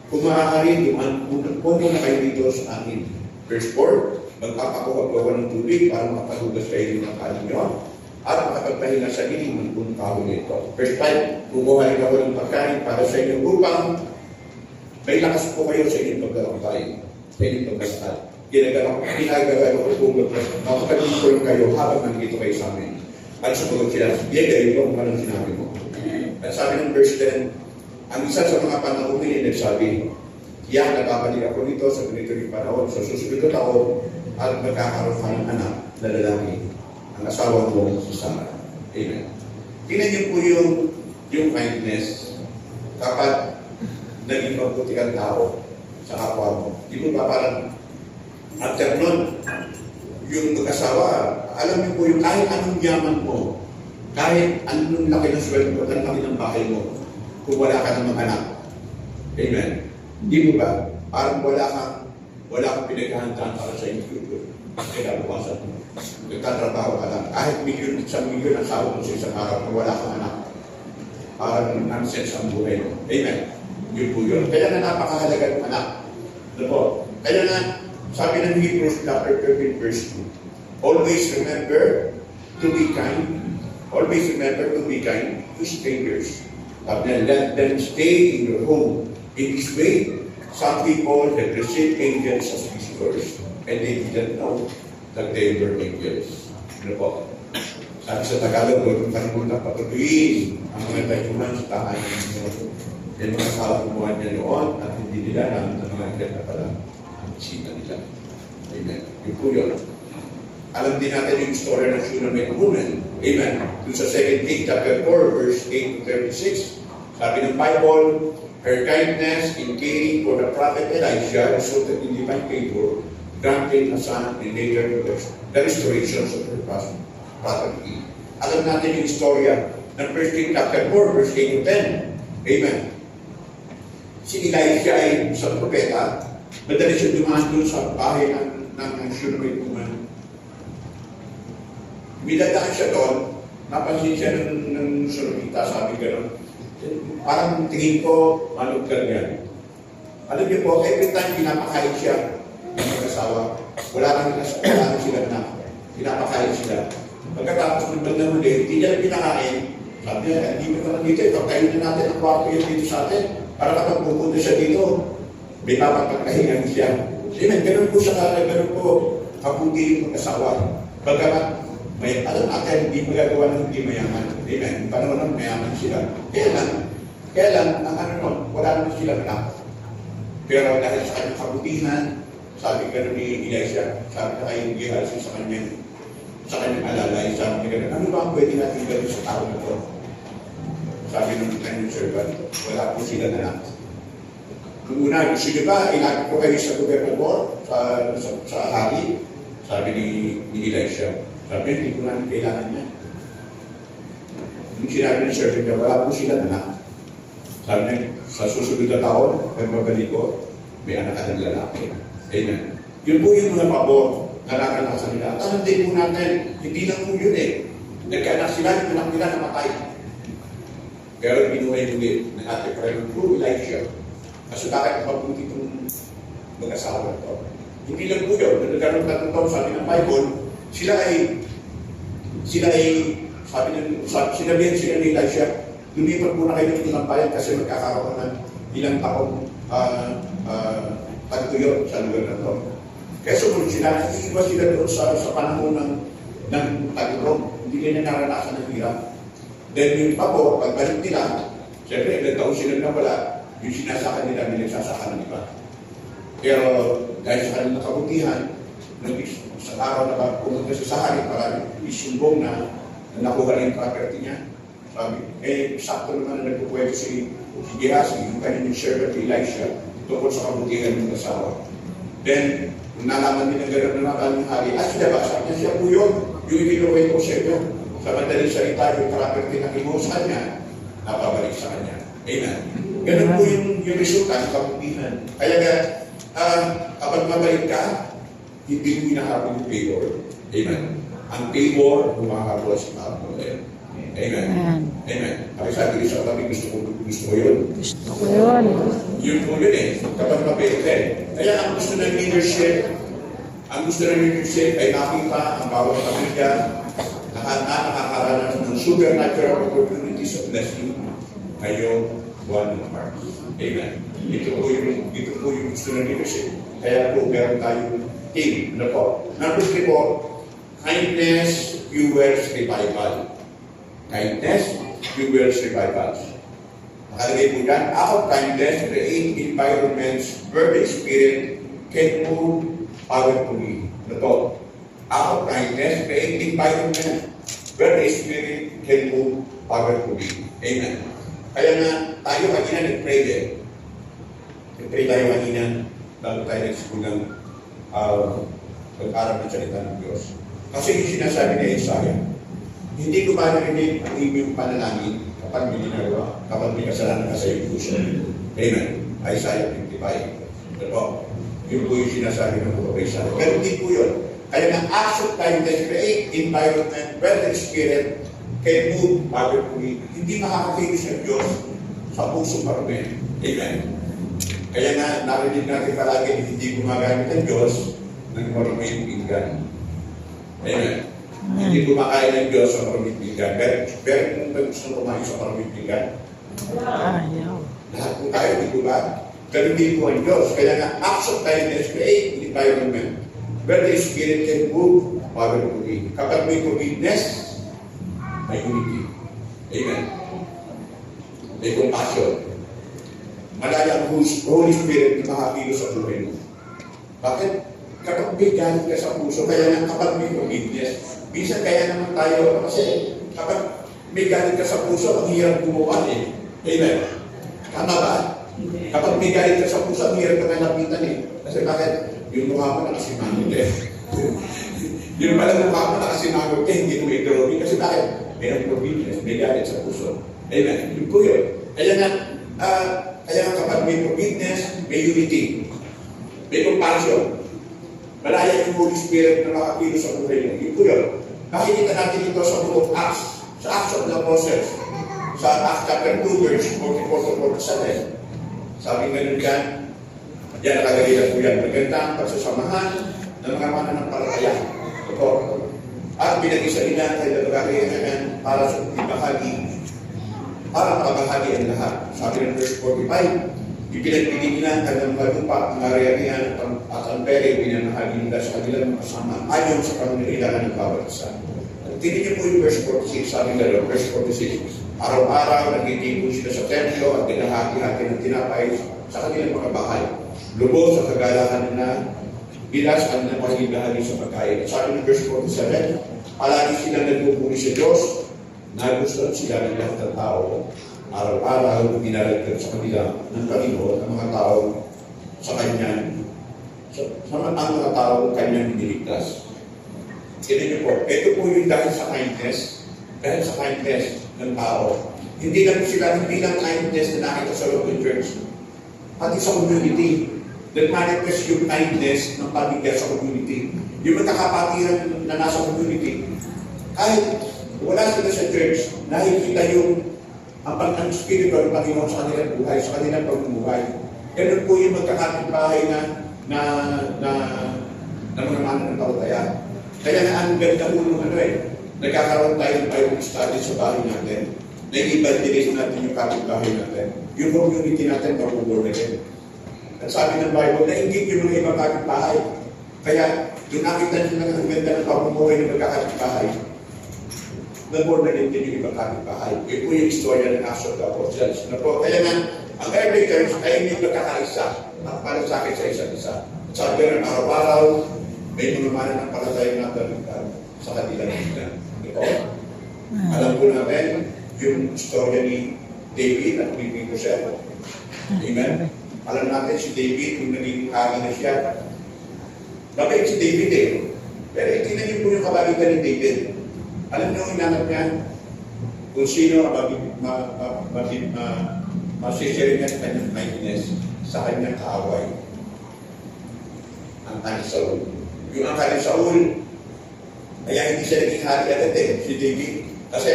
kung maaari, puno na kayo dito sa akin. Verse 4, magpapakuha ko ng tubig para makapahugas kayo ng kanin niyo at makapagpahinga sa ilim ng punong kahoy nito. Verse 5, kukuha rin ako ng pagkain para sa inyong upang may lakas po kayo sa inyong paglalakbay, sa inyong paglasal. Ginagawa ko kung makapag-ipon kayo habang nandito kayo sa amin. At sumunod sila, gayon ko kung anong sinabi mo. At sabi ng verse 10, ang isa sa mga panahon nila nagsabi, yan, nagkakalik ako dito sa ganito yung panahon. So, susunod na taon at magkakaroon ka ng anak na lalaki. Ang asawa mo si Sarah. Amen. Tingnan niyo po yung kindness. Kapag naging mabuti kang tao sa kapwa mo. Di mo ba parang after nun, yung mag-asawa, alam niyo po yung kahit anong yaman mo, kahit anong laki ng sweldo mo, ang laki ng bahay mo, kung wala ka ng mga anak. Amen. Di mo ba? Parang wala kang pinaghahandaan para sa iyong future. Kinabukasan mo. Nagtatrabaho ka lang. Kahit isang milyon ang sahod mo sa isang araw kung wala kang anak. Parang nonsense ang buhay mo. Amen. Yun po yun. Kaya na napakahalaga ng anak. Ano po? Kaya na, sabi ng Hebrews chapter 13 verse 2, always remember to be kind. Always remember to be kind to strangers. Let them stay in your home. In this way, some people had received angels as visitors and they didn't know that they were angels. Ano po? Sabi sa Tagalog, huwag mong kalimutan patuloyin ang mga tayunan sa tahanan ninyo. Yung mga tao kumuha niya noon at hindi nila alam na mga angel na pala ang bisita nila. Amen. Yung po yun. Alam din natin yung story ng Shunammite woman. Amen. Doon sa 2 Kings chapter 4 verse 8 to 36. Sabi ng Bible, her kindness in caring for the prophet Elijah resulted in divine favor, granting a son and later the restoration of her property. Alam natin yung istorya ng 1 Kings chapter 4 verse 8 to 10. Amen. Si Elijah ay isang propeta. Madali siya dumaan doon sa bahay ng Shunammite woman. Bidadaan siya doon, napansin siya ng Shunammita, sabi gano'n. Parang tingin ko, malugkan yan. Alam niyo po, every time pinapakain siya ng mag-asawa, wala nang sila na. Pinapakain sila. Pagkatapos ng bandang huli, hindi niya pinakain. Sabi niya, hindi mo naman dito, ipagkain na natin ang kwarto yan dito sa atin. Para kapag pupunta siya dito, may papagpagkahingan siya. Amen, ganun po siya, ganun po kaputi yung mag-asawa. Pagkamat, may alam natin, hindi magagawa ng hindi mayaman. Amen. Panahon ng mayaman sila. Kaya lang, ang ano nun, wala naman sila anak. Pero dahil sa kanyang kabutihan, sabi ka ni Elijah, sabi na kayong Gehazi sa kanyang alalay, sabi niya, ano ba ang pwede natin gawin sa tao na ito? Sabi ng kanyang servant, wala po sila anak. Kung una, gusto niyo ba, ilapit ko kayo sa gobernador, sa hari? Sabi ni Elijah. Sabi, hindi ko namin kailangan niya. Yung sinabi ng servant niya, wala po sila anak. Sabi niya, sa susunod na taon, pag mabalik ko, may anak ka ng lalaki. Amen. Yun po yung mga pabor na nakanasan nila. At alam din po natin, hindi lang po yun eh. Nagkaanak sila, yung anak nila namatay. Pero binuhay-buhay ng ating parang po Elijah. Kasi bakit mabuti itong mag-asawa ito? Hindi lang po yun. Nagkaroon na ito, sabi ng Bible, sinabihan sila ni Elijah, lumipat muna kayo ng ilang bayan kasi magkakaroon ng ilang taong tagtuyo sa lugar na ito. Kaya sumunod sila, iiba sila doon sa panahon ng tagtuyo. Hindi nila naranasan ng hirap. Then yung pabo, pagbalik nila, siyempre, ilang taon sila na wala, yung sinasaka nila, nilagsasaka ng iba. Pero dahil sa kanilang kabutihan, sa araw na pumunta sa sahari para isumbong na nakuha na yung property niya. Sabi, sakto naman na nagpupuwede si Gehazi, yung kanyang servant Elisha, tungkol sa kabutihan ng asawa. Then, nung nalaman din ang gano'n na naman ng hari, sila ba? Sabi niya, siya po yun, yung ibinuway ko sa inyo. Sa madaling salita, yung property na kinuha niya, napabalik sa kanya. Amen. Ganun po yung resulta ng kabutihan. Kaya kapag mabalik ka, hindi mo hinahabol yung favor. Amen. Ang favor, humahabol sa tao. Amen. Amen. Kaya sabi sa tabi, gusto ko yun. Gusto ko yun. Yun po yun eh. Kapag mabalik ka eh. Kaya ang gusto ng leadership, ay nakita ang bawat pamilya na nakakaranas ng supernatural opportunities of blessing ngayong buwan ng March. Amen. Ito po yung gusto ng leadership. Kaya po, meron tayong team. Ano po? Number 3 po, kindness fuels revival. Kindness fuels revival. Nakalagay po dyan, out of kindness, create environments where the Spirit can move powerfully. Ano po? Out of kindness, create environments where the Spirit can move powerfully. Amen. Kaya nga, tayo kanina nag-pray eh. Ito'y tayo kanina, bago tayo nagsimulang pag-aral ng salita ng Diyos. Kasi yung sinasabi ni Isaiah, hindi ko ba narinig ang inyong panalangin kapag may ginagawa, kapag may kasalanan ka sa iyong puso. Amen. Isaiah 55. Ito, yun po yung sinasabi ng mga Isaiah. Pero hindi po yun. Kaya ng action tayo na create environment where the Spirit can move powerfully. Hindi makakakilos ng Diyos sa puso marami. Amen. Kaya na narinig natin palagi hindi gumagamit ng Diyos ng maruming pinggan. Amen. Hindi kumakain ng Diyos sa maruming pinggan. Pero kung gusto kumain sa maruming pinggan, Ayaw. lahat po tayo, di ba? Pero hindi po ang Diyos. Kaya nga, acts of kindness create environment where the Spirit can move powerfully. Kapag may forgiveness, may unity. Amen. May compassion. Malaya ang Holy Spirit na makakilos sa buhay mo. Bakit? Kapag may galit ka sa puso, kaya nga kapag may forgiveness, minsan kaya naman tayo, kasi kapag may galit ka sa puso, ang hirap gumawa eh. Amen. Tama ba? Kapag may galit ka sa puso, ang hirap ka lapitan eh. Kasi bakit? Yung mukha mo nakasimangot eh. Yung pala mukha mo nakasimangot eh, hindi mo i-drawing. Kasi bakit? May forgiveness, may galit sa puso. Amen. Yun po yun. Kaya nga kapag may forgiveness, may unity. May compassion. Malaya yung Holy Spirit na makakilos sa buhay mo. Yun po yun. Makikita natin ito sa book of Acts, sa Acts of the Apostles, sa Acts chapter 2, verse 44-47. Sabi nga nun yan, yan nakagalitan po yan. Magandang pagsasamahan ng mga mananampalataya. Ito. At pinag-isa nila tayo na kakayanan para sa ibahagi, para makabahagi ang lahat. Sabi ng verse 45, ipinagbigay nila ang kanilang mga lupa, ang ari-arihan at ang pere, pinamahagi nila sa kanilang mga kasama, ayon sa pangangailangan ng bawat isa. At tingnan niyo po yung verse 46, sabi nga verse 46, araw-araw nagtitipon sila sa templo at pinahati-hati ng tinapay sa kanilang mga bahay. Lubos sa kagalahan na bilas ang napahigahagi sa pagkain. At sabi ng verse 47, palagi silang nagpupuri sa Diyos, nagustuhan sila ng lahat ng tao. Araw-araw, dinaragdag sa kanila ng Panginoon ang mga tao sa Kanya, ang mga tao Kanyang niligtas. Tignan niyo po, ito po yung dahil sa kindness ng tao. Hindi lang kindness na nakita sa loob ng church, pati sa community. Nag-manifest yung kindness ng pamilya sa community. Yung magkakapatiran na nasa community, kahit wala sila sa church, nakikita yung ang spiritual ng Panginoon sa kanilang buhay, sa kanilang pamumuhay. Ganun po yung magkakapitbahay na mga mananampalataya. Kaya na ang ganda po nung nagkakaroon tayo ng Bible study sa bahay natin. Nag-evangelist natin yung kapitbahay natin. Yung community natin, mabubuo na rin. At sabi ng Bible, nainggit yung mga ibang kapitbahay. Kaya, yung nakita nyo ng ganda ng pamumuhay ng magkakapitbahay, nag-born na din yung ibang kapitbahay. Ito po yung istorya ng Acts of the Apostles. Kaya nga, ang early church ay hindi magkakaisa at para sa akin sa isa't isa. At sabi ng araw-araw, may mga mananampalataya na talagang sa kanilang isla. Ito, alam po natin yung istorya ni David at ni Joseph. Amen? Alam natin si David, kung naging kagi na siya. Mabait si David eh. Pero itinan niyo po yung kabalikan ni David. Alam niyo, hinanap niya kung sino masisiri niya sa kanyang kindness, sa kanyang kaaway. Ang kanyang Saul. Yung ang kanyang Saul, kaya hindi siya naging hari agad si David. Kasi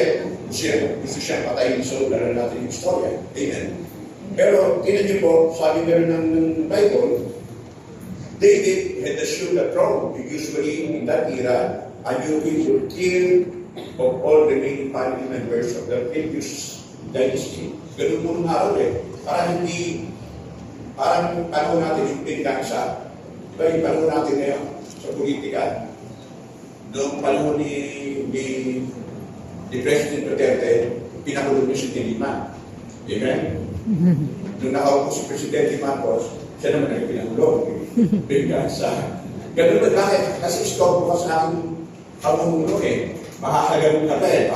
gusto siya patayin ni Saul, lalo natin yung istorya. Amen. Pero, tinan niyo po, sabi meron ng Bible, David had assumed the throne. Usually, in that era, a new king would kill of all remaining family members of the previous dynasty. Ganun po nung araw eh. Parang panahon natin yung pinagkansa. Diba yung panahon natin ngayon sa politika? Noong panahon ni President Duterte, pinakulong niya si Dilima. Amen? Nung nakaupo si Presidente Marcos, siya naman ay pinakulong. Pinagkansa. Ganun ba? Bakit? Kasi istorbo ka sa aking pamumuno eh. Makakaganon ka ba eh.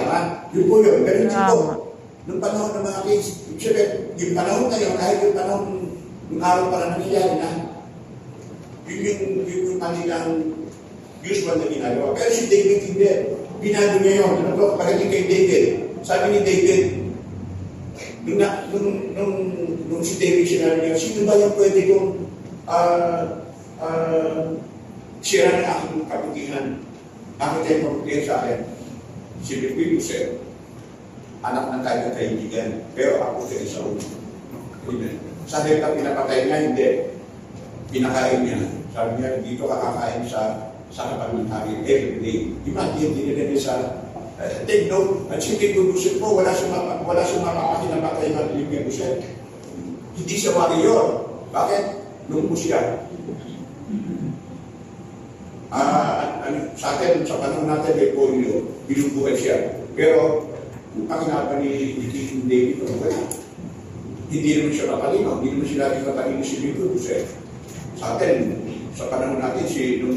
Yun po yun. Ganun din po. Nung panahon ng mga kids, yung panahon ngayon, kahit yung panahon Nung araw para nangyayari na. Yun yung kanilang usual na ginagawa. Pero si David hindi. Binago niya yun. Ano to? Pagdating kay David, sabi ni David, nung si David sinabi niya, sino ba yung pwede kong sira ng aking kabutihan? Bakit tayo kabutihan sa akin? Si Mephibosheth, anak ng kanyang kaibigan, pero ako sa Esau. Amen. Sabi ka, pinapatay niya, hindi. Pinakain niya. Sabi niya, dito ka kakain sa harapan ng hari every day. Imagine, dinilin niya sa take note, at si Mephibosheth po, wala sumapakaki na patay ng Mephibosheth. Hindi siya warrior. Bakit? Nung po siya. Sa atin, sa panahon natin, may polio, binubuhay siya. Pero, ang hinapan ni King David, wala. Hindi naman siya matalino. Hindi naman sila rin matalino si Mephibosheth. Sa atin, sa panahon natin, yung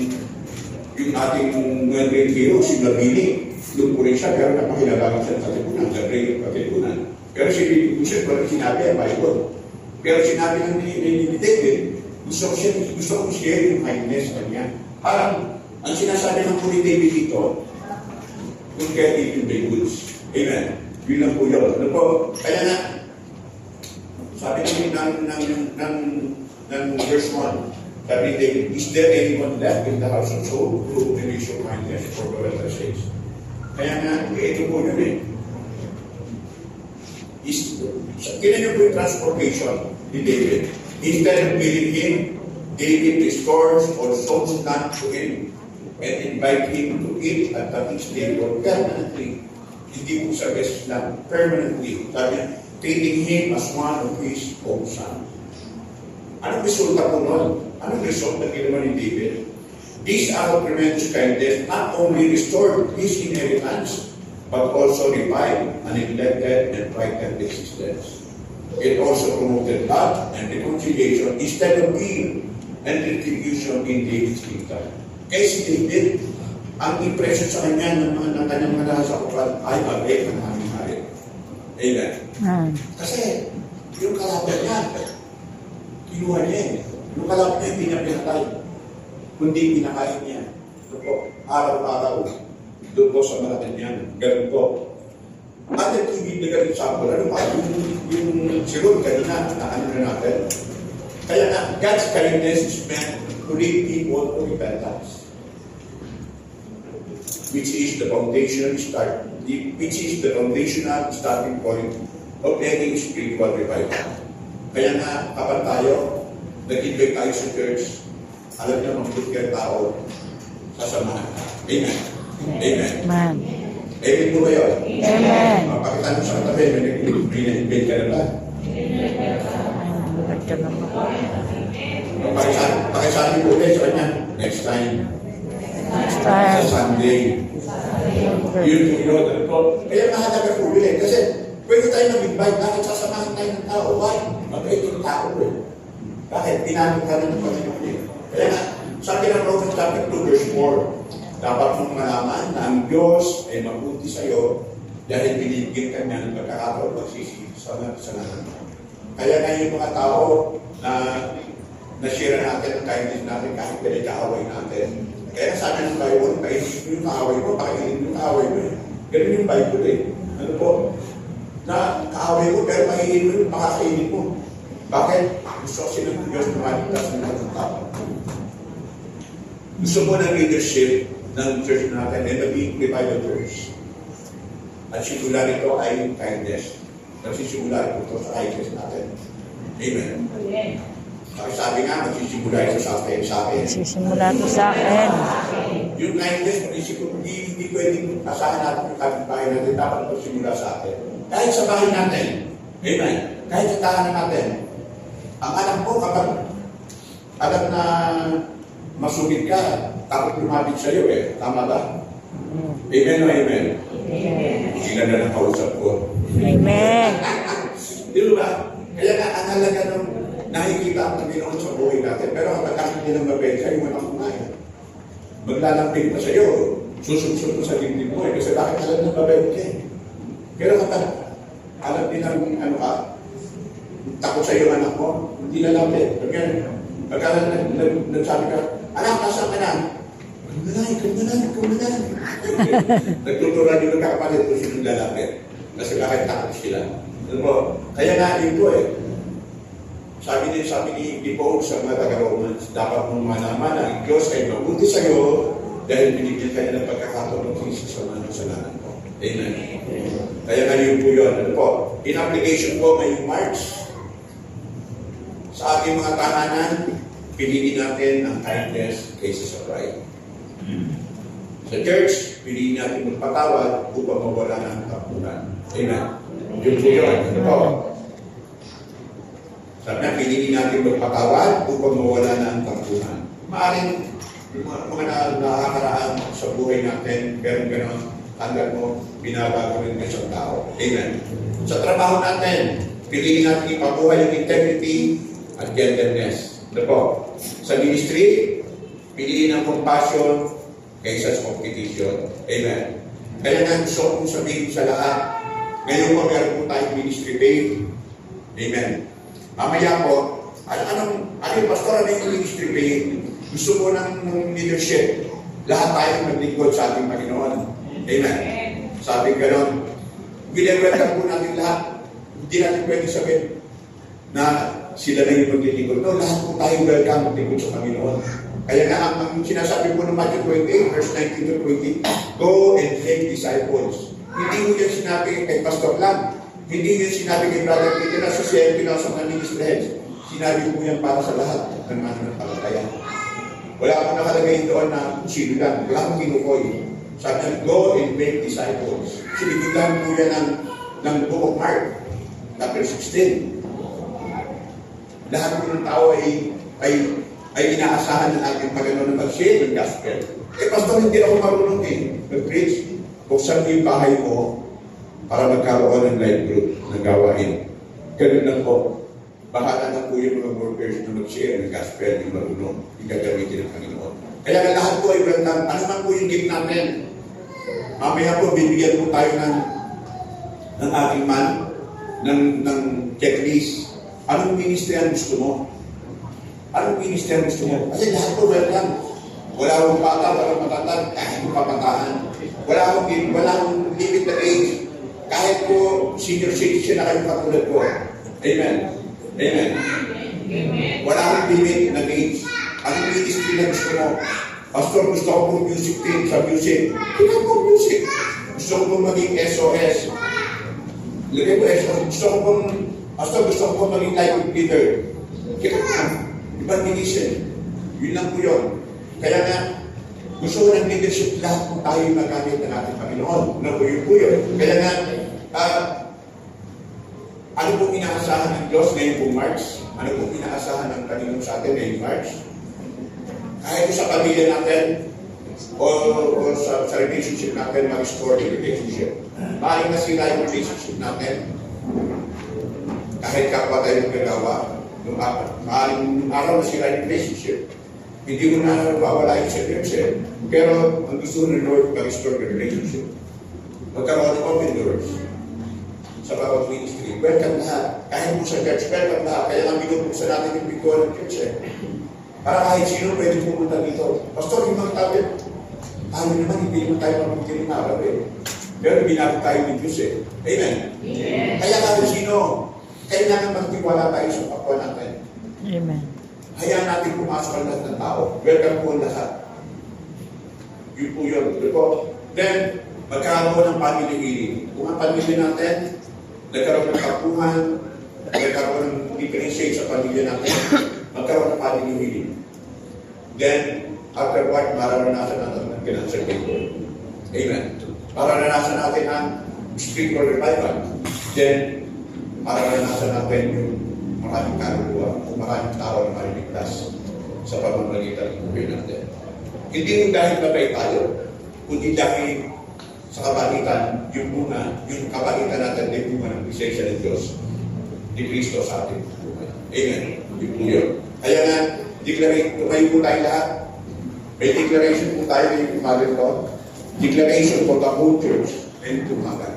ating great hero, si Nabini, doon po rin siya, pero napakilalaman siya sa katipunan, sa great katipunan. Pero si Mephibosheth, walang sinabi ang Bible. Pero sinabi ng ni David, gusto ko share yung kindness kanya. Parang, ang sinasabi ng po ni David dito, don't get it in the woods. Amen. Yun lang po yun. Ano po? Kaya na, sabi ng verse 1, sabi ni David, is there anyone left in the house of Saul who can show kindness for the letter 6? Kaya nga, ito po yun eh. Tinan niyo po yung transformation ni David. Instead of killing him, David restores all souls not to him and invite him to eat at his table permanently. Hindi po sa best lang, permanently. Sabi niya, treating him as one of his own sons. Anong resulta po nun? Anong result na ginawa ni David? This act of tremendous kindness not only restored his inheritance, but also revived an neglected and frightened existence. It also promoted love and reconciliation instead of guilt and retribution in David's kingdom. Kaya si David, ang impression sa kanya ng kanyang mga nasasakupan ay mabait ng aming hari. Amen. Kasi, yung kalaban niya, kinuha niya eh. Yung kalaban niya, hindi niya pinatay. Kundi pinakain niya. Doon po, araw-araw. Doon po sa Malacanang. Ganun po. At ito yung bibigyan ng sample. Ano ba? Yung siguro kanina, ano na natin. Kaya na, God's kindness is meant to lead people to repentance. Which is the foundational starting point of any spiritual revival. Kaya nga, kapag tayo, nag-invite tayo sa church, alam niyo, mabuti ang tao, sasamahan. Amen. Amen. Amen. Amen po ba yun? Amen. Pakita mo sa katabi, may nag-invite ka na ba? Invite ka naman. Pakisabi po ulit sa kanya, next time. Next time. Sa Sunday. Yun po yun. Kaya mahalaga po ulit. Kasi pwede tayo mag-invite. Bakit sasamahan tayo ng tao? Why? Mabait yung tao eh. Bakit? Pinamit ka ng Panginoon eh. Kaya nga, sabi ng Romans chapter 2 verse 4, dapat mong malaman na ang Diyos ay mabuti sa iyo dahil binibigyan ka niya ng pagkakataon magsisi sa kasalanan. Kaya nga yung mga tao na na-share natin ang kindness natin kahit pinag-aaway natin. Kaya sabi ng Bible, kainin mo yung kaaway mo, pakainin mo yung kaaway mo. Ganun yung Bible eh. Ano po? Na kaaway mo, pero pakainin mo yung makakainin mo. Bakit? Gusto kasi ng Diyos na maligtas ng mga tao. Gusto mo ng leadership ng church natin and naging revival church. At simula nito ay kindness. Nagsisimula ito sa kindness natin. Amen. Sabi nga, magsisimula ito sa akin. Magsisimula ito sa akin. Yung kindness, hindi pwedeng asahan natin yung kapitbahay natin. Dapat magsimula sa akin. Kahit sa bahay natin. Amen. Kahit sa tahanan natin. Ang anak ko, kapag alam na masugid ka, tapos lumapit sa iyo eh. Tama ba? Amen o amen? Amen. Sila na ng kausap ko. Amen. Di ba? Kaya nga, ang halaga ng nakikita ang Panginoon sa buhay natin. Pero kapag hindi lang mabait ka, yung anak mo nga eh. Maglalampig pa sa iyo. Susubsub mo sa dibdib mo eh. Kasi bakit alam na mabait ka eh. Pero kapag alam din ang ano ka, takot sa iyo anak mo, hindi lalapit. Pagka nagsabi ka, anak, nasaan ka na? Ikaw na lang. Nagtuturan yung nagkakapalit kung sino lalapit. Kasi bakit takot sila. Kaya nga ito sabi ni Paul sa mga taga-Romans, dapat mong malaman na ang Diyos ay mabuti sa iyo dahil binigyan ka niya ng pagkakataon ng Jesus sa mga kasalanan mo. Amen. Kaya nga yun po yun. In application po ngayong March, sa ating mga tahanan, piliin natin ang kindness kaysa sa pride. Sa church, piliin natin magpatawad upang mawala ng tampunan. Amen. Yun po yun. Sabi na, piliin natin magpatawad upang mawala ng tampunan. Maaring mga nakakaraan sa buhay natin, pero gano'n, hanggang mo, binabago rin ng isang tao. Amen. Sa trabaho natin, piliin natin ipabuhay yung integrity at gentleness. Sa ministry, piliin ang compassion kaysa sa competition. Amen. Kaya nga gusto kong sabihin sa lahat, ngayon po meron po tayong ministry day. Amen. Mamaya po, ano yung pastor, ano yung ministry day? Gusto mo ng leadership. Lahat tayo maglingkod sa ating Panginoon. Amen. Sabi gano'n, binewelcome po natin lahat. Hindi natin pwede sabihin na sila na yung maglilingkod. No, lahat po tayo welcome maglingkod sa Panginoon. Kaya nga, ang sinasabi po ng Matthew 28, verse 19 to 20, go and make disciples. Hindi mo yan sinabi kay Pastor Lam. Hindi yan sinabi kay Brother Peter na sa 70,000 na ministry heads. Sinabi mo yan para sa lahat ng mananampalataya. Wala akong nakalagay doon na sino lang. Wala akong kinukoy. Sabi niya, go and make disciples. Sinibigyan po yan ng Book of Mark, chapter 16. Lahat po ng tao ay inaasahan ng ating Panginoon na mag-share ng gospel. Pastor, hindi ako marunong mag-preach. Buksan mo yung bahay mo para magkaroon ng life group ng gawain. Ganun lang po. Bahala na po yung mga workers na mag-share ng gospel, yung marunong, yung gagamitin ng Panginoon. Kaya nga lahat po ay welcome. Ano man po yung gift natin? Mamaya po, bibigyan po tayo ng ating man, ng checklist. Anong ministry ang gusto mo? Anong ministry ang gusto mo? Kasi lahat po welcome. Wala akong bata, walang matatag, kahit mo kapataan. Wala akong limit na age. Kahit po senior citizen na kayo katulad ko. Amen. Amen. Wala akong limit na age. Anong ministry na gusto mo? Pastor, gusto ko po music team sa music. Kailan po music? Gusto ko po maging SOS. Lagay po SOS. Pastor, gusto ko po maging life leader. Kailan po? Evangelism. Yun lang po yun. Kaya nga, gusto ko ng leadership lahat kung tayo yung magamit na natin Panginoon. Na po yun. Kaya nga, ano pong inaasahan ng Diyos ngayong pong March? Ano pong inaasahan ng Panginoon sa atin ngayong March? Kahit sa pamilya natin, o sa relationship natin, mag-restore yung relationship. Maaaring nasira yung relationship natin. Kahit kapwa tayo nagagawa, maaaring araw nasira yung relationship. Hindi mo na mawala yung seryoso. Pero ang gusto ng Lord, mag-restore yung relationship. Magkaroon ng open doors sa bawat ministry. Welcome lahat. Kahit mo sa church, welcome lahat. Kaya lang binubuksan natin yung pintuan ng church. Para kahit sino pwede pumunta dito. Pastor, yung mga tabi, tayo naman, hindi mo tayo mabuti ng araw Pero binabot tayo ng Diyos Amen? Yes. Kaya kahit sino, kailangan magtiwala tayo sa kapwa natin. Amen. Hayaan natin pumasok ang lahat ng tao. Welcome po lahat. Yun po yun. Then, magkaroon ng family healing. Kung ang pamilya natin, nagkaroon ng kapuhan, nagkaroon ng differentiate sa pamilya natin, magkaroon ng family healing. Then, afterward, mararanasan natin ang financial favor. Amen. Mararanasan natin ang spiritual revival. Then, mararanasan natin yung maraming kaluluwa o maraming tao na mariligtas sa pamamagitan ng buhay natin. Hindi yung dahil mabay tayo, kundi dahil sa kabalitan, yung kabalitan natin ay bunga ng presensya ng Diyos ni Kristo sa ating buhay. Amen. Yung po yun. Kaya nga, tumayo po tayo lahat. May declaration po tayo ngayong umaga ito. Declaration for the whole church and to mga